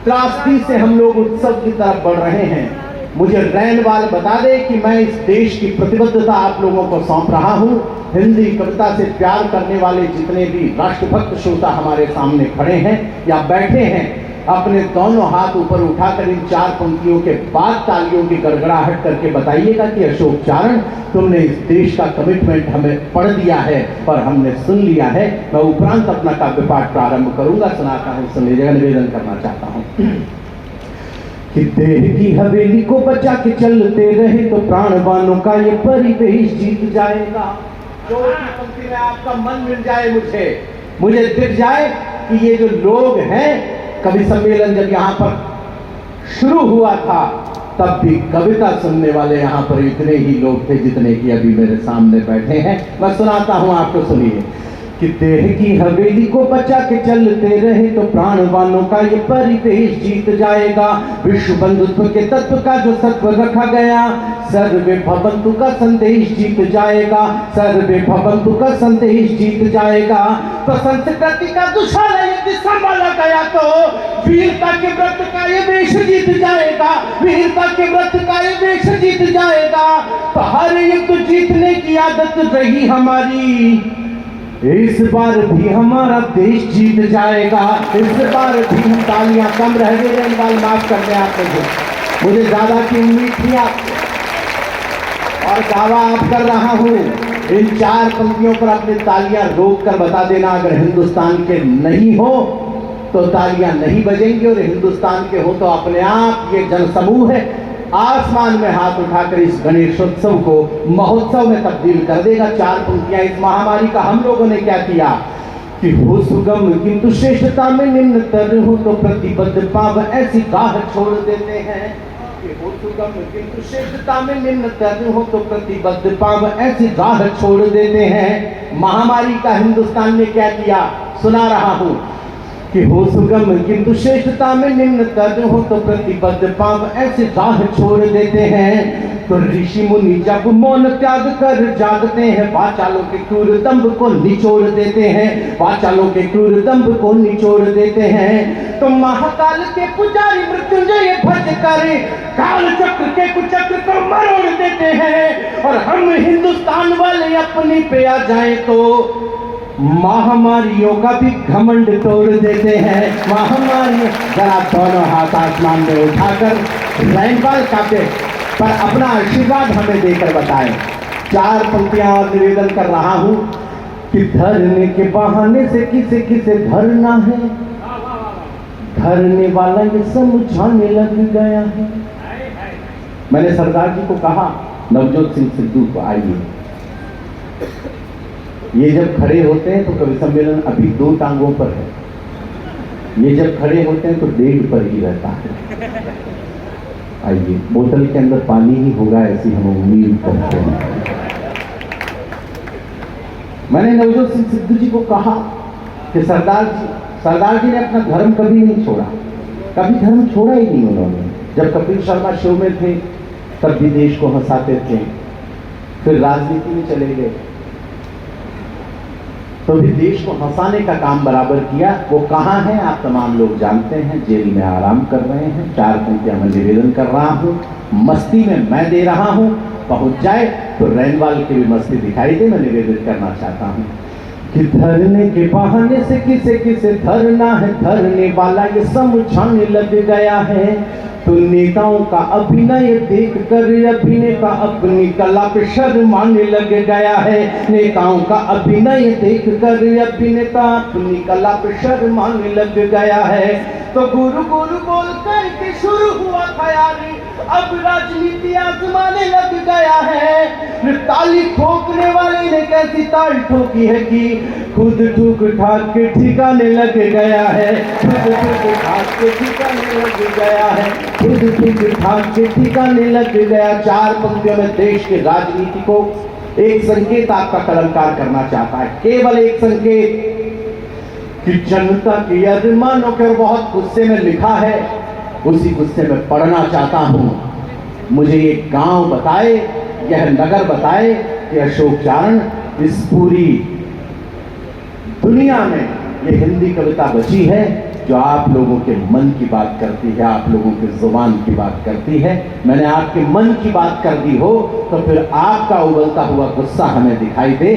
त्रासदी से हम लोग उत्सव की तरफ बढ़ रहे हैं। मुझे रैनवाल बता दे कि मैं इस देश की प्रतिबद्धता आप लोगों को सौंप रहा हूं। हिंदी कविता से प्यार करने वाले जितने भी राष्ट्रभक्त श्रोता हमारे सामने खड़े हैं या बैठे हैं, अपने दोनों हाथ ऊपर उठाकर इन 4 पंक्तियों के बाद तालियों की गड़गड़ाहट करके बताइएगा कि अशोक चारण, तुमने इस देश का कमिटमेंट हमें पढ़ दिया है और हमने सुन लिया है। मैं उपरांत अपना काव्य पाठ प्रारंभ करूंगा, सुनाता हूं, सुन लीजिएगा, निवेदन करना चाहता हूं कि देह की हवेली को बचा के चलते रहे तो प्राणवानों का ये परिवेश जीत जाएगा। जो पंक्ति में आपका मन मिल जाए, मुझे दिख जाए कि ये जो लोग हैं, कवि सम्मेलन जब यहाँ पर शुरू हुआ था तब भी कविता सुनने वाले यहाँ पर इतने ही लोग थे जितने कि अभी मेरे सामने बैठे हैं। मैं सुनाता हूँ आपको, सुनिए कि देह की हवेली को बचा के चलते रहे तो प्राणवानों का ये परिवेश जीत जाएगा। विश्व बंधुत्व के तत्व का जो सत्व रखा गया, सर्वे भवन्तु का संदेश जीत जाएगा, सर्वे भवन्तु का संदेश जीत जाएगा। तो संस्कृति का दुशाला यदि संभाला गया तो वीरता के व्रत का ये वेश जीत जाएगा, वीरता के व्रत का ये वेश जीत जाएगा। तो हर युद्ध जीतने की आदत रही हमारी, इस बार भी हमारा देश जीत जाएगा। इस बार भी हम तालियां कम रह गए, रैनवाल माफ कर दें आप मुझे ज्यादा की उम्मीद थी आपसे और दावा आप कर रहा हूं। इन 4 पंक्तियों पर अपनी तालियां रोक कर बता देना, अगर हिंदुस्तान के नहीं हो तो तालियां नहीं बजेंगी और हिंदुस्तान के हो तो अपने आप ये जनसमूह है आसमान में हाथ उठाकर इस गणेशोत्सव को महोत्सव में तब्दील कर देगा। 4 पंक्तियां। इस महामारी का हम लोगों ने क्या किया कि हो सुगम किंतु श्रेष्ठता में निम्नतर हो तो प्रतिबद्ध पाव ऐसी गाह छोड़ देते हैं कि हो सुगम किंतु श्रेष्ठता में निम्नतर हो तो प्रतिबद्ध पाव ऐसी गाह छोड़ देते हैं। महामारी का हिंदुस्तान ने क्या किया, सुना रहा हूं कि हो सुगम किंतु श्रेष्ठता में निम्नतर हो तो प्रतिबद्ध पाव ऐसे राह छोड़ देते हैं। तो ऋषि मुनि जब मौन त्याग कर जागते हैं, वाचालों के क्रूर दंभ को निचोड़ देते हैं, वाचालों के क्रूर दंभ को निचोड़ देते हैं। तो महाकाल के पुजारी मृत्युंजय भज कर काल चक्र के कुचक्र को मरोड़ देते हैं। और हम हिंदुस्तान वाले अपनी पे आ जाए तो महामारियों का भी घमंड तोड़ देते हैं। महामारी, जरा दोनों हाथ आसमान में उठाकर रैनवाल काव्य पर अपना आशीर्वाद हमें देकर बताएं। 4 पंक्तियां और निवेदन कर रहा हूं कि धरने के बहाने से किसे किसे धरना है, धरने वाला ये समझाने लग गया है। मैंने सरदार जी को कहा, नवजोत सिंह सिद्धू को, आइए, ये जब खड़े होते हैं तो कवि सम्मेलन अभी 2 टांगों पर है, ये जब खड़े होते हैं तो 1.5 पर ही रहता है। आइए, बोतल के अंदर पानी ही होगा ऐसी हम उम्मीद करते हैं। मैंने नवजोत सिंह सिद्धू जी को कहा कि सरदार जी ने अपना धर्म कभी नहीं छोड़ा, कभी धर्म छोड़ा ही नहीं उन्होंने। जब कपिल शर्मा शो में थे तब भी देश को हंसाते थे, फिर राजनीति में चले गए, तो भी देश को हंसाने का काम बराबर किया। वो कहाँ है आप तमाम लोग जानते हैं, जेल में आराम कर रहे हैं। 4 पंक्तियां मैं निवेदन कर रहा हूँ, मस्ती में मैं दे रहा हूँ, पहुंच जाए तो रैनवाल की भी मस्ती दिखाई दे। मैं निवेदन करना चाहता हूँ कि धरने के बहाने से किसे किसे धरना है, धरने वाला ये समझाने लग गया है। तो नेताओं का अभिनय देख कर अभिनेता अपनी कला पे शर्माने लग गया है। नेताओं का अभिनय देख कर अभिनेता अपनी कला पे शर्माने लग गया है। तो गुरु गुरु बोल कर के शुरू हुआ खयाली, अब राजनीति आजमाने लग गया है। ताली ठोकने वाले ने कैसी ताल ठोकी है कि खुद ठुक ठाक के ठिकाने लग गया है। खुद ठुक ठाक के ठिकाने लग गया है। खुद ठुक ठाक के ठिकाने लग गया। 4 पंक्तियों में देश की राजनीति को एक संकेत आपका कलंकार करना चाहता है, केवल एक संकेत कि जनता की अरमानों के बहुत गुस्से में लिखा है, उसी गुस्से में पढ़ना चाहता हूं। मुझे ये गांव बताए, यह नगर बताए कि अशोक चारण इस पूरी दुनिया में ये हिंदी कविता बची है जो आप लोगों के मन की बात करती है, आप लोगों की जुबान की बात करती है। मैंने आपके मन की बात कर दी हो तो फिर आपका उबलता हुआ गुस्सा हमें दिखाई दे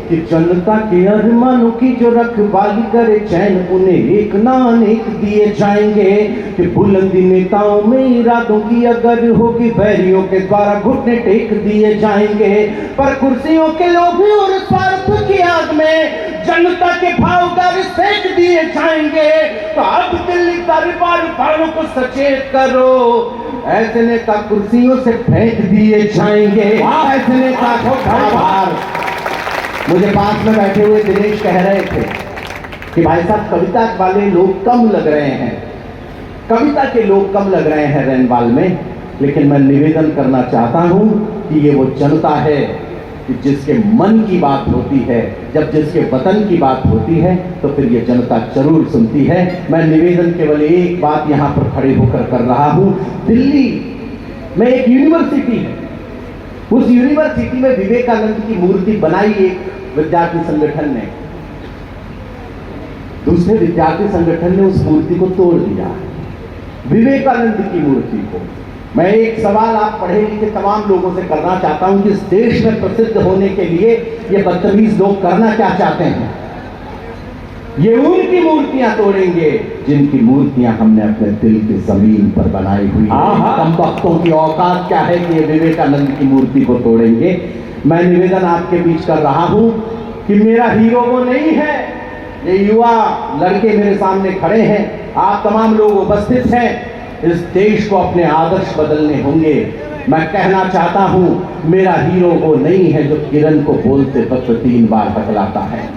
कि जनता के अरमानों की जो रखवाली करे चैन उन्हें एक ना अनेक दिए जाएंगे। कि बुलंदी नेताओं में इरादों की अगर होगी, बैरियों के द्वारा घुटने टेक दिए जाएंगे। पर कुर्सियों के लोभी और स्वार्थ की आग में जनता के भाव कर सेक दिए जाएंगे। तो अब दिल्ली दरबार वालों को सचेत करो, ऐसे नेता कुर्सियों से फेंक दिए जाएंगे। ऐसे नेता को बार मुझे पास में बैठे हुए दिनेश कह रहे थे कि भाई साहब कविता वाले लोग कम लग रहे हैं, कविता के लोग कम लग रहे हैं रैनवाल में। लेकिन मैं निवेदन करना चाहता हूं कि ये वो जनता है कि जिसके मन की बात होती है, जब जिसके वतन की बात होती है तो फिर ये जनता जरूर सुनती है। मैं निवेदन केवल एक बात यहां पर खड़े होकर कर रहा हूं। दिल्ली में एक यूनिवर्सिटी है, उस यूनिवर्सिटी में विवेकानंद की मूर्ति बनाई एक विद्यार्थी संगठन ने, दूसरे विद्यार्थी संगठन ने उस मूर्ति को तोड़ दिया, विवेकानंद की मूर्ति को। मैं एक सवाल आप पढ़े लिखे तमाम लोगों से करना चाहता हूं कि इस देश में प्रसिद्ध होने के लिए ये बदतमीज लोग करना क्या चाहते हैं? ये उनकी मूर्तियां तोड़ेंगे जिनकी मूर्तियां हमने अपने दिल की जमीन पर बनाई हुई है। कमबख्तों की औकात क्या है कि ये विवेकानंद की मूर्ति को तोड़ेंगे? मैं निवेदन आपके बीच कर रहा हूं कि मेरा हीरो वो नहीं है। ये युवा लड़के मेरे सामने खड़े हैं, आप तमाम लोग उपस्थित हैं। इस देश को अपने आदर्श बदलने होंगे। मैं कहना चाहता हूं मेरा हीरो वो नहीं है जो किरण को बोलते वक्त 3 बार बतलाता है।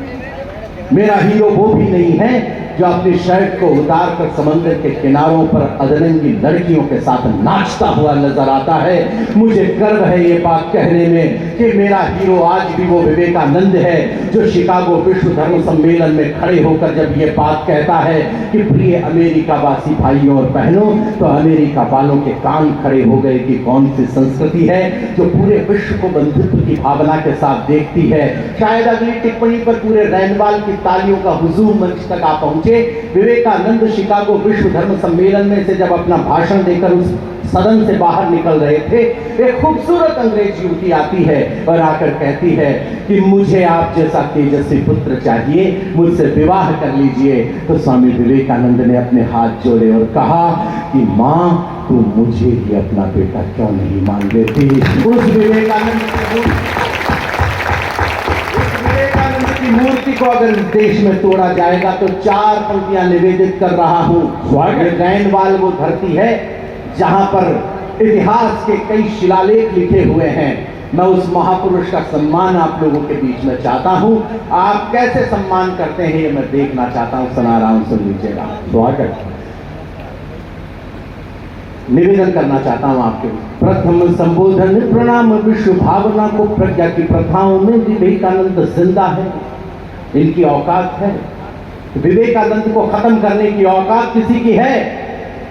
मेरा हीरो वो भी नहीं है जो अपनी शर्ट को उतार कर समंदर के किनारों पर अदरंगी लड़कियों के साथ नाचता हुआ नजर आता है। मुझे गर्व है ये बात कहने में कि मेरा हीरो आज भी वो विवेकानंद है जो शिकागो विश्व धर्म सम्मेलन में खड़े होकर जब ये बात कहता है कि प्रिय अमेरिका वासी भाइयों और बहनों, तो अमेरिका वालों के कान खड़े हो गए कि कौन सी संस्कृति है जो पूरे विश्व को बंधुत्व की भावना के साथ देखती है। शायद अगली टिप्पणी पर पूरे रैनवाल की तालियों का हुजूम मंच तक आ पहुंचे। विवेकानंद शिकागो विश्व धर्म सम्मेलन में से जब अपना भाषण देकर उस सदन से बाहर निकल रहे थे, एक खूबसूरत अंग्रेज युवती आती है और आकर कहती है कि मुझे आप जैसा तेजस्वी पुत्र चाहिए, मुझसे विवाह कर लीजिए। तो स्वामी विवेकानंद ने अपने हाथ जोड़े और कहा कि मां, तू मुझे ही अपना बेटा क्यों नहीं मान लेती? उस विवेकानंद की मूर्ति को अगर देश में तोड़ा जाएगा तो 4 पंक्तियां निवेदित कर रहा हूं। रैनवाल वो धरती है जहां पर इतिहास के कई शिलालेख लिखे हुए हैं। मैं उस महापुरुष का सम्मान आप लोगों के बीच में चाहता हूं। आप कैसे सम्मान करते हैं ये मैं देखना चाहता हूं। सुना रहा हूं, सुन लीजिएगा। स्वागत निवेदन करना चाहता हूं आपके। प्रथम संबोधन प्रणाम विश्व भावना को प्रज्ञा की प्रथाओं में विवेकानंद जिंदा है। इनकी औकात है, विवेकानंद को खत्म करने की औकात किसी की है?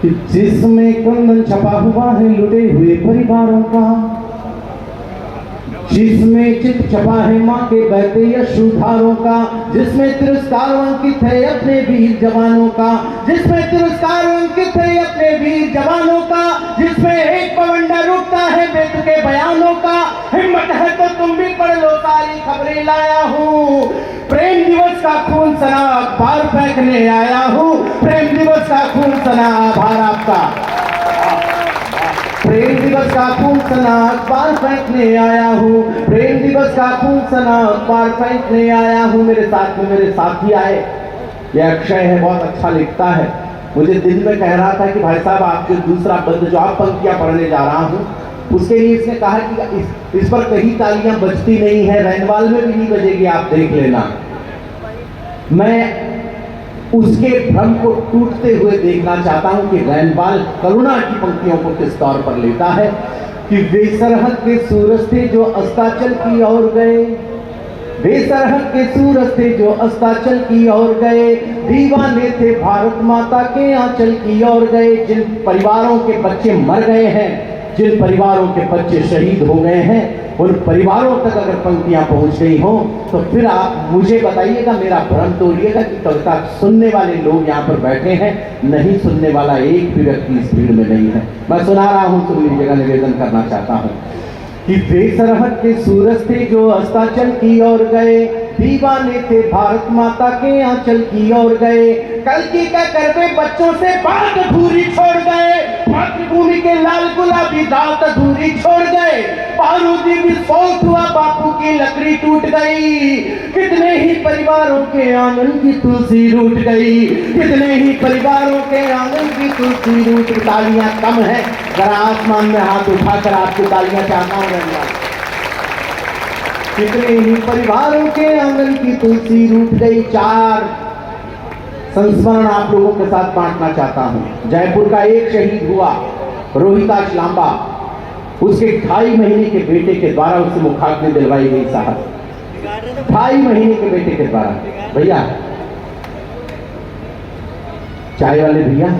कि जिसमें कंगन छपा हुआ है लुटे हुए परिवारों का, जिसमें चित छपा है माँ के बहते यशोधारों का, जिसमें तिरस्कार अंकित है अपने वीर जवानों का, जिसमें तिरस्कार अंकित है अपने वीर जवानों का, जिसमें एक पवंडा रुकता है वेद के बयानों का। हिम्मत है तो तुम भी पढ़ लो, सारी खबरें लाया हूँ। प्रेम दिवस का खून सना अखबार फेंकने आया हूँ। प्रेम दिवस का खून सना, आभार आपका। प्रेम दिवस का खून सना अखबार फेंकने आया हूँ। प्रेम दिवस का खून सना अखबार फेंकने आया हूँ। मेरे साथ में मेरे साथी आए, ये अक्षय है, बहुत अच्छा लिखता है। मुझे दिन में कह रहा था कि भाई साहब आपके दूसरा बंद जो आप पंक्तियां पढ़ने जा रहा हूँ उसके लिए इसने कहा कि इस पर कहीं तालियां बजती नहीं है, रैनवाल में भी नहीं बजेगी, आप देख लेना। मैं उसके भ्रम को टूटते हुए देखना चाहता हूं कि रैनवाल करुणा की पंक्तियों को किस तौर पर लेता है कि वे सरहद के सूरज थे जो अस्ताचल की ओर गए, वे सरहद के सूरज थे जो अस्ताचल की ओर गए, दीवाने थे भारत माता के आंचल की ओर गए। जिन परिवारों के बच्चे मर गए हैं, जिन परिवारों के बच्चे शहीद हो गए हैं, उन परिवारों तक अगर पंक्तियां पहुंच गई हो तो फिर आप मुझे बताइएगा, मेरा भ्रम तोड़िएगा कि कविता सुनने वाले लोग यहाँ पर बैठे हैं, नहीं सुनने वाला एक भी व्यक्ति इस भीड़ में नहीं है। मैं सुना रहा हूं, सुन लीजिएगा, निवेदन करना चाहता हूं कि वे सरहद के सूरज थे जो अस्ताचल की ओर गए, दीवाने थे भारत माता के आंचल की ओर गए, कल्कि का करवे बच्चों से बात अधूरी छोड़ गए, मातृभूमि के लाल गुलाबी दांत अधूरी छोड़ गए, बारूदी विस्फोट हुआ बापू की लकड़ी टूट गई, कितने ही परिवारों के आंगन की तुलसी रूठ गई, कितने ही परिवारों के आंगन की तुलसी रूठ। तालियां कम है, जरा आसमान में हाथ उठाकर आपकी तालियां चाहता हूं। कितने ही परिवारों के आंगन की तुलसी रूठ गई। 4 संस्मरण आप लोगों के साथ बांटना चाहता हूं। जयपुर का एक शहीद हुआ, रोहिताश लांबा, उसके 2.5 महीने के बेटे के द्वारा उससे मुखाग्नि दिलवाई गई साहब, 2.5 महीने के बेटे के द्वारा। भैया, चाय वाले भैया,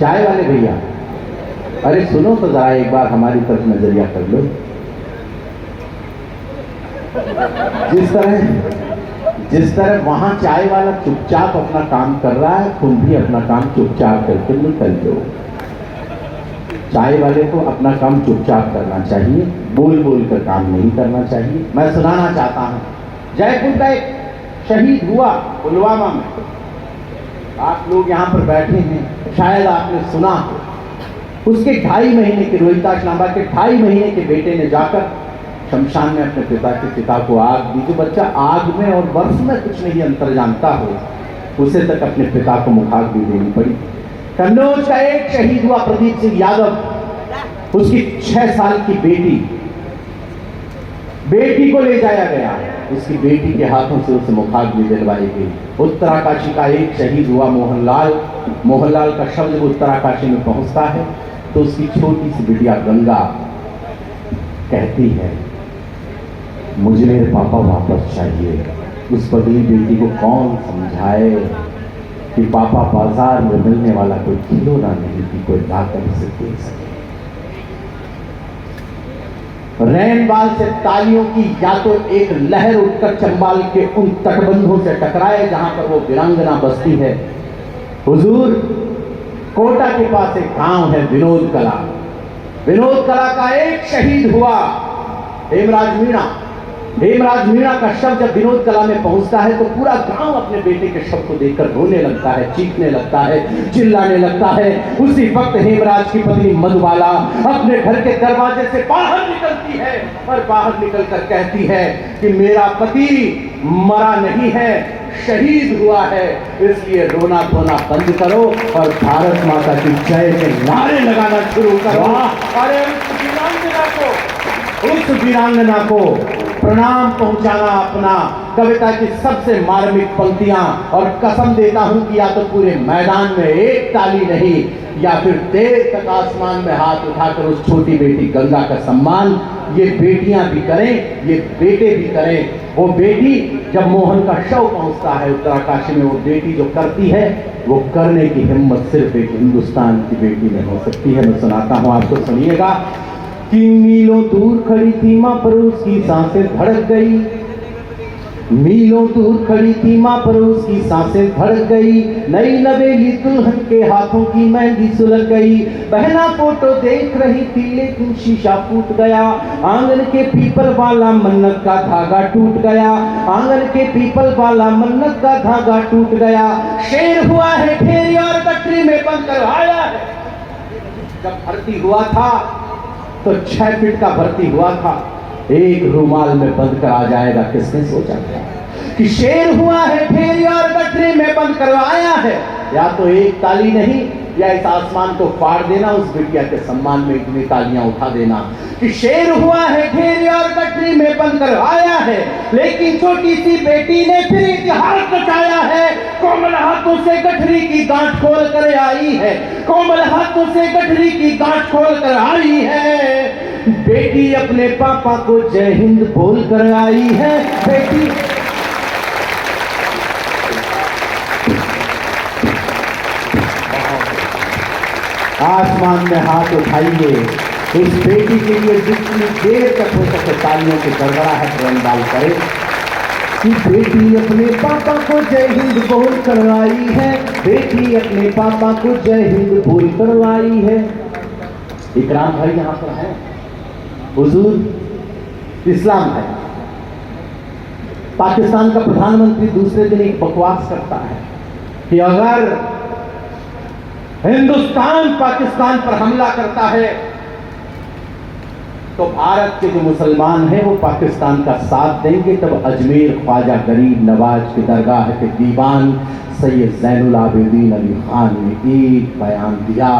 चाय वाले भैया, अरे सुनो तो जरा एक बार हमारी तरफ नजरिया कर लो। जिस तरह वहां चाय वाला चुपचाप अपना काम कर रहा है, तुम भी अपना काम चुपचाप करके निकल दो। चाय वाले को अपना काम चुपचाप करना चाहिए, बोल बोल कर काम नहीं करना चाहिए। मैं सुनाना चाहता हूं, जयपुर का एक शहीद हुआ पुलवामा में। आप लोग यहाँ पर बैठे हैं, शायद आपने सुना, उसके 2.5 महीने के, रोहिताश लांबा के 2.5 महीने के बेटे ने जाकर शमशान में अपने पिता के चिता को आग दी। जो बच्चा आग में और बर्फ में कुछ नहीं अंतर जानता हो, उसे तक अपने पिता को मुखाग्नि देनी पड़ी। कन्नौज का एक शहीद हुआ प्रदीप सिंह यादव, उसकी 6 साल की बेटी को ले जाया गया, उसकी बेटी के हाथों से उसे मुखाग्नि दिलवाई गई। उत्तराकाशी का एक शहीद हुआ मोहनलाल का शव जब उत्तराकाशी में पहुंचता है तो उसकी छोटी सी बिटिया गंगा कहती है, मुझे मेरे पापा वापस चाहिए। उस पगली बेटी को कौन समझाए कि पापा बाजार में मिलने वाला कोई खिलौना नहीं कि कोई जाकर उसे दे सके। रैनवाल से तालियों की या तो एक लहर उठकर चंबाल के उन तटबंधों से टकराए जहां पर वो वीरांगना बसती है। हुजूर, कोटा के पास एक गांव है विनोद कला, विनोद कला का एक शहीद हुआ हेमराज मीणा का शव जब विनोद कला में पहुंचता है तो पूरा गांव अपने बेटे के शव को देखकर रोने लगता है, चीखने लगता है, चिल्लाने लगता है। उसी वक्त हेमराज की पत्नी मधुबाला अपने घर के दरवाजे से बाहर निकलती है और बाहर निकलकर कहती है कि मेरा पति मरा नहीं है, शहीद हुआ है, इसलिए रोना धोना बंद करो और भारत माता की जय के नारे लगाना शुरू करो। अरे उस वीरांगना को प्रणाम पहुंचाना अपना। कविता की सबसे मार्मिक पंक्तियां, और कसम देता हूं कि या तो पूरे मैदान में एक ताली नहीं या फिर देर तक आसमान में हाथ उठाकर उस छोटी बेटी गंगा का सम्मान ये बेटियां भी करें, ये बेटे भी करें। वो बेटी जब मोहन का शव पहुंचता है उत्तराकाशी में, वो बेटी जो करती है वो करने की हिम्मत सिर्फ एक हिंदुस्तान की बेटी में हो सकती है। मैं सुनाता हूं आपको, सुनिएगा। कि मीलों दूर खड़ी थी मां पर उसकी सांसें धड़क गई, मीलों दूर खड़ी थी मां पर उसकी सांसें धड़क गई, नई नवेली दुल्हन के हाथों की मेहंदी सुलग गई। बहना फोटो देख रही थी लेकिन शीशा फूट गया, आंगन के पीपल वाला मन्नत का धागा टूट गया, आंगन के पीपल वाला मन्नत का धागा टूट गया। शेर हुआ है ढेरी और गठरी में बंद कर आया है। जब भर्ती हुआ था तो 6 फीट का भर्ती हुआ था, एक रुमाल में बंद कर आ जाएगा। किसने सोचा था कि शेर हुआ है ढेरी और गठरी में बंद करवाया है। या तो एक ताली नहीं, या इस आसमान को फाड़ देना, उस बिटिया के सम्मान में इतनी तालियां उठा देना कि शेर हुआ है ढेरी और गठरी में बंद करवाया है। लेकिन छोटी सी बेटी ने फिर इतिहास रचाया है। कोमल हाथों से गठरी की गांठ खोल कर आई है, कोमल हाथों से गठरी की गांठ खोल कर आई है। बेटी अपने पापा को जय हिंद बोल कर आई है। बेटी आसमान में हाथ उठाइए उस बेटी के लिए जितनी देर तक हो सके तालियों की गड़गड़ाहट रंगदाल करे कि बेटी अपने पापा को जय हिंद बोल कर आई है, बेटी अपने पापा को जय हिंद बोल कर आई है। इकराम भाई यहाँ पर है, हुजूर इस्लाम है। पाकिस्तान का प्रधानमंत्री दूसरे दिन एक बकवास करता है कि अगर हिंदुस्तान पाकिस्तान पर हमला करता है तो भारत के जो मुसलमान हैं वो पाकिस्तान का साथ देंगे। तब अजमेर ख्वाजा गरीब नवाज की दरगाह के दीवान सैयद ज़ैनुल आबिदीन अली खान ने एक बयान दिया।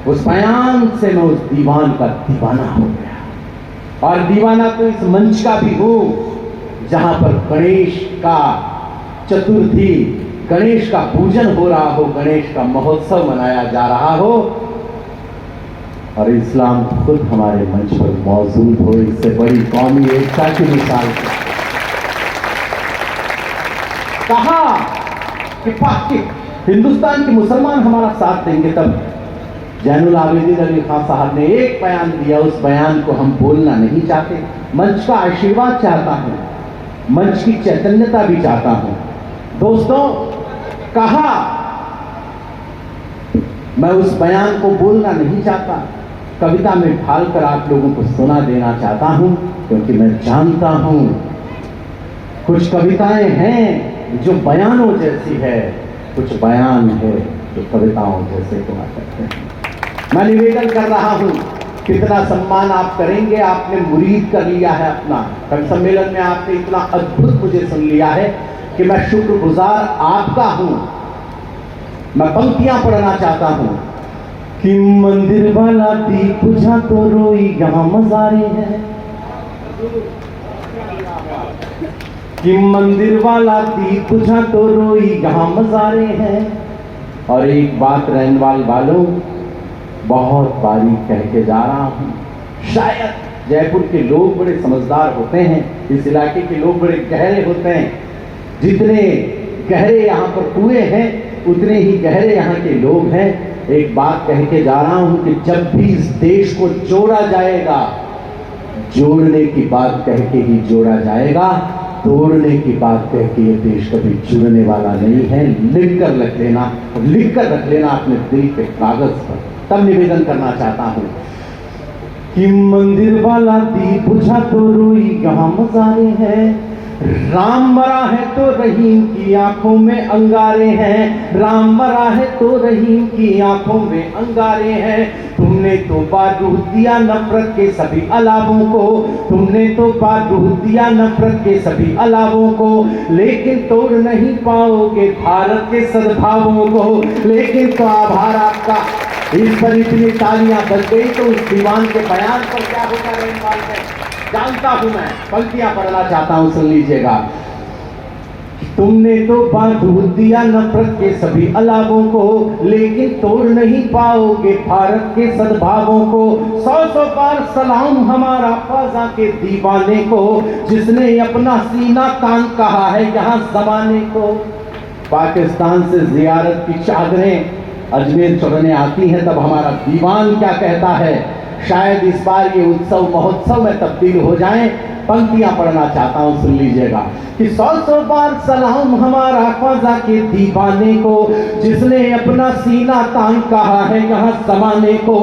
उस बयान से मैं उस दीवान का दीवाना हो गया। और दीवाना तो इस मंच का भी हूं जहां पर गणेश का चतुर्थी, गणेश का पूजन हो रहा हो, गणेश का महोत्सव मनाया जा रहा हो और इस्लाम खुद हमारे मंच पर मौजूद हो। इससे बड़ी कौमी एकता की मिसाल कहा कि हिंदुस्तान के मुसलमान हमारा साथ देंगे। तब ज़ैनुल आबिदीन अली खान साहब ने एक बयान दिया, उस बयान को हम बोलना नहीं चाहते। मंच का आशीर्वाद चाहता हूं, मंच की चैतन्यता भी चाहता हूं। दोस्तों, कहा मैं उस बयान को बोलना नहीं चाहता, कविता में ढालकर आप लोगों को सुना देना चाहता हूं, क्योंकि मैं जानता हूं कुछ कविताएं हैं जो बयानों जैसी है, कुछ बयान है जो कविताओं जैसे हुआ करते हैं। मैं निवेदन कर रहा हूं, कितना सम्मान आप करेंगे। आपने मुरीद कर लिया है अपना, कवि सम्मेलन में आपने इतना अद्भुत मुझे सुन लिया है कि मैं शुक्रगुजार आपका हूं। मैं पंक्तियां पढ़ना चाहता हूं कि मंदिर वाला दीप बुझा तो रोई यहाँ मज़ारे हैं, कि मंदिर वाला दीप बुझा तो रोई यहाँ मज़ारे हैं। और एक बात रैनवाल वालों, बहुत बारीक कह के जा रहा हूं, शायद जयपुर के लोग बड़े समझदार होते हैं, इस इलाके के लोग बड़े गहरे होते हैं। जितने गहरे यहाँ पर कुएं हैं उतने ही गहरे यहाँ के लोग हैं। एक बात कह के जा रहा हूं कि जब भी इस देश को जोड़ा जाएगा, जोड़ने की बात कह के ही जोड़ा जाएगा, तोड़ने की बात कह के ये देश कभी जुड़ने वाला नहीं है। लिख कर रख लेना, लिख कर रख लेना अपने दिल के कागज पर। तब निवेदन करना चाहता हूं कि मंदिर वाला दीप बुझा तो रोई यहाँ मज़ारे हैं, राम मरा है तो रहीम की आंखों में अंगारे हैं, राम मरा है तो रहीम की आंखों में अंगारे हैं। तुमने तो बारूद दिया नफरत के सभी अलावों को, तुमने तो बारूद दिया नफरत के सभी अलावों को, लेकिन तोड़ नहीं पाओगे भारत के सद्भावों को। लेकिन तो आभार आपका, इस पर इतनी तालियां बज गई तो उस दीवान के बयान पर क्या होगा रैनवाल में जानता हूं। मैं पंक्तियां पढ़ना चाहता हूं, सुन लीजिएगा। तुमने तो बांध दिया नफरत के सभी अलावों को, लेकिन तोड़ नहीं पाओगे भारत के सद्भावों को। 100 बार सलाम हमारा ख्वाजा के दीवाने को, जिसने अपना सीना तान कहा है यहाँ जमाने को। पाकिस्तान से जियारत की चादरें अजमेर चढ़ने आती हैं, तब हमारा दीवान क्या कहता है। शायद इस बार ये उत्सव महोत्सव में तब्दील हो जाएं। पंक्तियां पढ़ना चाहता हूं, सुन लीजिएगा कि 100 बार सलाम हमारा ख्वाजा के दीवाने को, जिसने अपना सीना तान कहा है यहाँ जमाने को।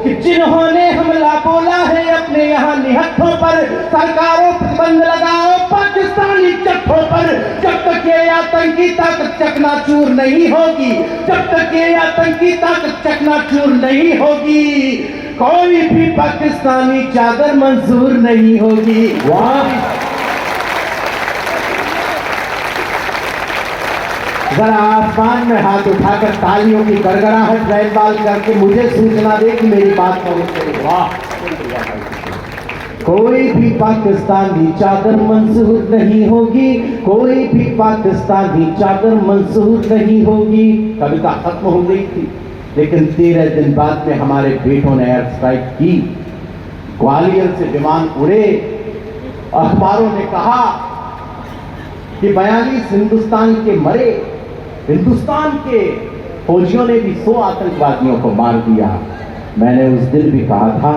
कि जिन्होंने हमला बोला है अपने यहाँ निहत्थों पर, सरकारों प्रतिबंध लगाओ पाकिस्तानी चट्टों पर। जब तक ये आतंकी ताकत चकनाचूर नहीं होगी, जब तक ये आतंकी ताकत चकनाचूर नहीं होगी, कोई भी पाकिस्तानी चादर मंजूर नहीं होगी। वाह, जरा आसमान में हाथ उठाकर तालियों की गड़गड़ाहट रैनवाल करके मुझे सूचना दे कि मेरी बात पहुंच गई। वाह, कोई भी पाकिस्तानी चादर मंजूर नहीं होगी, कोई भी पाकिस्तानी चादर मंजूर नहीं होगी। कविता खत्म हो गई थी, लेकिन 13 दिन बाद में हमारे बेटों ने एयर स्ट्राइक की। ग्वालियर से विमान उड़े, अखबारों ने कहा कि 42 हिंदुस्तान के मरे। हिंदुस्तान के फौजियों ने भी 100 आतंकवादियों को मार दिया। मैंने उस दिन भी कहा था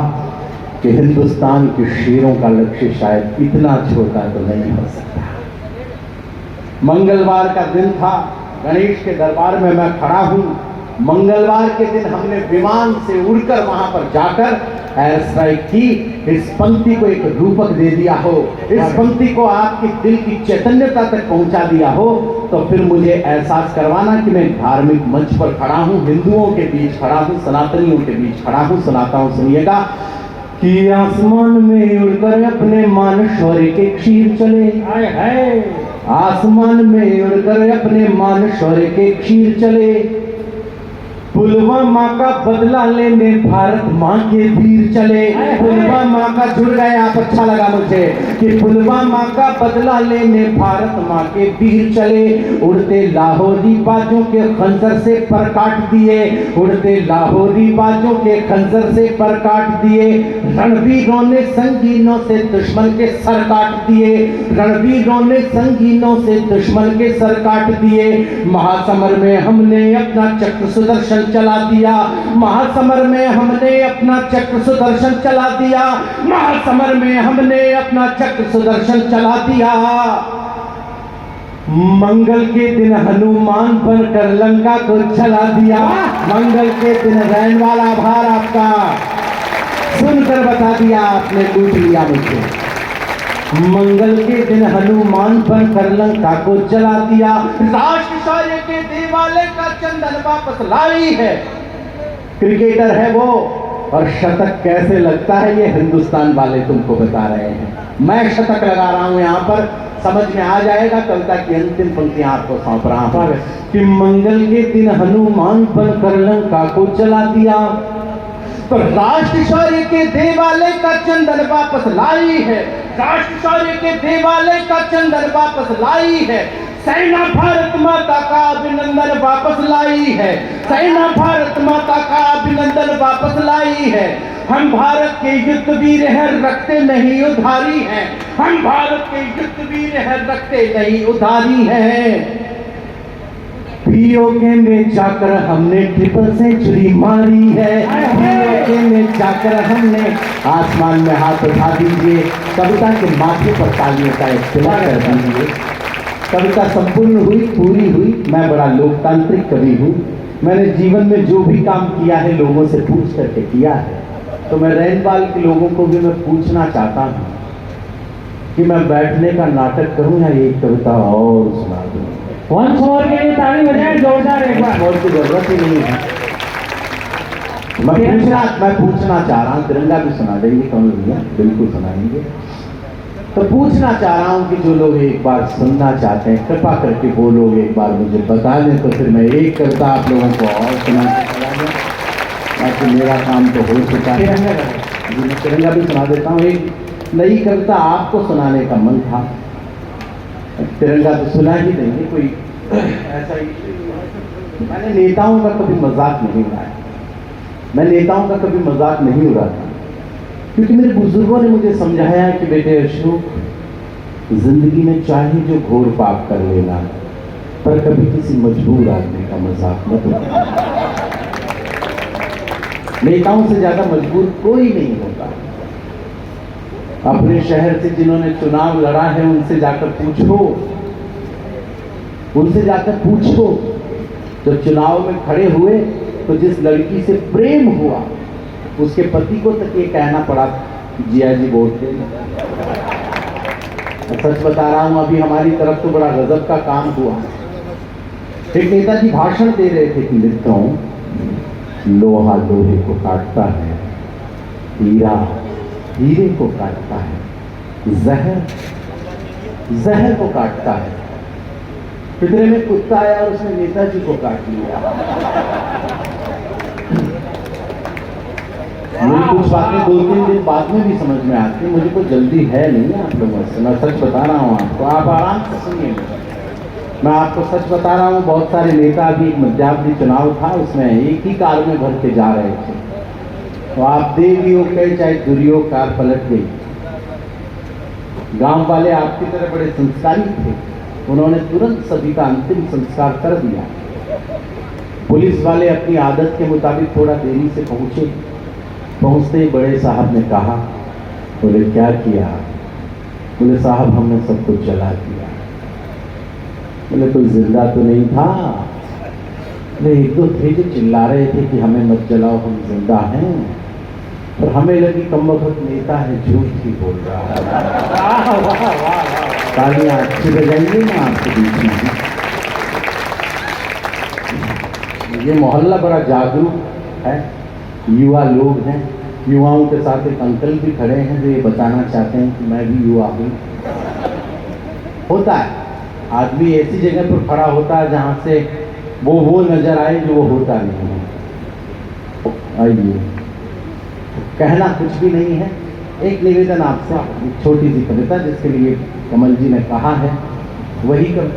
कि हिंदुस्तान के शेरों का लक्ष्य शायद इतना छोटा तो नहीं हो सकता। मंगलवार का दिन था, गणेश के दरबार में मैं खड़ा हूं। मंगलवार के दिन हमने विमान से उड़कर वहां पर जाकर एयर स्ट्राइक की। इस पंक्ति को एक रूपक दे दिया हो, इस पंक्ति को आपके दिल की चैतन्यता तक पहुंचा दिया हो, तो फिर मुझे एहसास करवाना कि मैं धार्मिक मंच पर खड़ा हूं, हिंदुओं के बीच खड़ा हूं, सनातनियों के बीच खड़ा हूं। सुनाता हूं, सुनिएगा कि आसमान में उड़कर अपने मान शौर्य के क्षीर चले। है आसमान में उड़कर अपने मान शौर्य के क्षीर चले। पुलवामा का बदला लेने भारत माँ के वीर चले। पुलवामा का जुड़ गए आप, अच्छा लगा मुझे कि पुलवामा का बदला लेने भारत माँ के वीर चले। उड़ते लाहौरी बाजों के खंजर से पर काट दिए, उड़ते लाहौरी बाजों के खंजर से पर काट दिए। रणवीरों ने संगीनों से दुश्मन के सर काट दिए, रणवीरों ने संगीनों से दुश्मन के सर काट दिए। महासमर में हमने अपना चक्र सुदर्शन चला दिया, महासमर में हमने अपना चक्र सुदर्शन चला दिया, महासमर में हमने अपना चक्र सुदर्शन चला दिया। मंगल के दिन हनुमान बनकर लंका को जला दिया। मंगल के दिन रैनवाल, आभार आपका, सुनकर बता दिया आपने, लूट लिया मुझे। मंगल के दिन हनुमान बनकर लंका को जला दिया। राष्ट्र शौर्य के दिवाले का चंदन वापस लाई है। क्रिकेटर है वो, और शतक कैसे लगता है ये हिंदुस्तान वाले तुमको बता रहे हैं। मैं शतक लगा रहा हूं यहाँ पर, समझ में आ जाएगा। कविता की अंतिम पंक्तियां आपको सौंप रहा हूं कि मंगल के दिन हनुमान बनकर लंका को जला दिया, तो राष्ट्र शौर्य के देवालय का चंदन वापस लाई है। राष्ट्र शौर्य के देवालय का चंदन वापस लाई है। सेना भारत माता का अभिनंदन वापस लाई है। सेना भारत माता का अभिनंदन वापस लाई है। हम भारत के युद्ध वीर हैं, रखते नहीं उधारी हैं। हम भारत के युद्ध वीर हैं, रखते नहीं उधारी हैं। पीओके में जाकर हमने ट्रिपल सेंचुरी मारी है। पीओके में जाकर हमने, आसमान में हाथ उठा दीजिए, कविता के माथे पर तालियों का इस्तेमाल कर दीजिए। कविता संपूर्ण हुई, पूरी हुई। मैं बड़ा लोकतांत्रिक कवि हूँ। मैंने जीवन में जो भी काम किया है लोगों से पूछ करके किया है। तो मैं रैनवाल के लोगों को भी मैं पूछना चाहता हूँ कि मैं बैठने का नाटक करूँ या एक कविता और सुना दूँ। वंस मोर के लिए ताली बजाएं जोरदार एक बार। और की जरूरत ही नहीं है। मैं पूछना चाह रहा हूँ, तिरंगा भी सुना देंगे कौन भैया, बिल्कुल सुनाएंगे। तो पूछना चाह रहा हूँ कि जो लोग एक बार सुनना चाहते हैं, कृपा करके वो लोग एक बार मुझे बता दें, तो फिर मैं एक कविता आप लोगों को और सुना दूंगा। बाकी मेरा काम तो हो चुका है। मैं तिरंगा भी सुना देता हूँ। एक नई कविता आपको सुनाने का मन था। तिरंगा तो सुना ही नहीं, कोई ऐसा ही। मैंने नेताओं का कभी मजाक नहीं उड़ाया, मैं नेताओं का कभी मजाक नहीं उड़ाता, क्योंकि मेरे बुजुर्गों ने मुझे समझाया कि बेटे अशोक, जिंदगी में चाहे जो घोर पाप कर लेना, पर कभी किसी मजबूर आदमी का मजाक मत उड़ाना। नेताओं से ज्यादा मजबूर कोई नहीं होता। अपने शहर से जिन्होंने चुनाव लड़ा है उनसे जाकर पूछो, उनसे जाकर पूछो, जब चुनाव में खड़े हुए तो जिस लड़की से प्रेम हुआ उसके पति को तक ये कहना पड़ा, जिया जी वोट दे। सच बता रहा हूं, अभी हमारी तरफ तो बड़ा गजब का काम हुआ। एक नेताजी भाषण दे रहे थे कि मित्रों, लोहा लोहे को काटता है, हीरा हीरे को काटता है, जहर जहर को काटता है। इतने में कुत्ता आया और उसने नेताजी को काट लिया। मुझे कुछ बातें 2-3 दिन बाद में भी समझ में आती, मुझे कोई जल्दी है नहीं आप लोगों से, मैं सच बता रहा हूँ आपको, आप आराम से सुनिए। मैं आपको सच बता रहा हूँ, बहुत सारे नेता, अभी एक मध्यावधि चुनाव था, उसमें एक ही कार में भर के जा रहे थे, तो आप देवयोग कहे चाहे दुर्योग, कार पलट गई। गांव वाले आपकी तरह बड़े संस्कारी थे, उन्होंने तुरंत सभी का अंतिम संस्कार कर दिया। पुलिस वाले अपनी आदत के मुताबिक थोड़ा देरी से पहुंचे। पहुंचते ही बड़े साहब ने कहा, बोले क्या किया? बोले साहब हमने सब कुछ जला दिया। बोले कोई जिंदा तो नहीं था? बोले 1-2 थे जो चिल्ला रहे थे कि हमें मत जलाओ, हम जिंदा हैं, पर हमें लगी कम वक्त नेता है, झूठ ही बोल रहा है। तालियां अच्छी बजाइए ना आपके बीच में। ये मोहल्ला बड़ा जागरूक है, युवा लोग हैं, युवाओं के साथ एक अंकल भी खड़े हैं जो ये बताना चाहते हैं कि मैं भी युवा हूँ। होता है, आदमी ऐसी जगह पर खड़ा होता है जहाँ से वो नजर आए जो वो होता नहीं है। आइए, कहना कुछ भी नहीं है, एक निवेदन आपसे, एक छोटी सी कविता जिसके लिए कमल जी ने कहा है वही कविता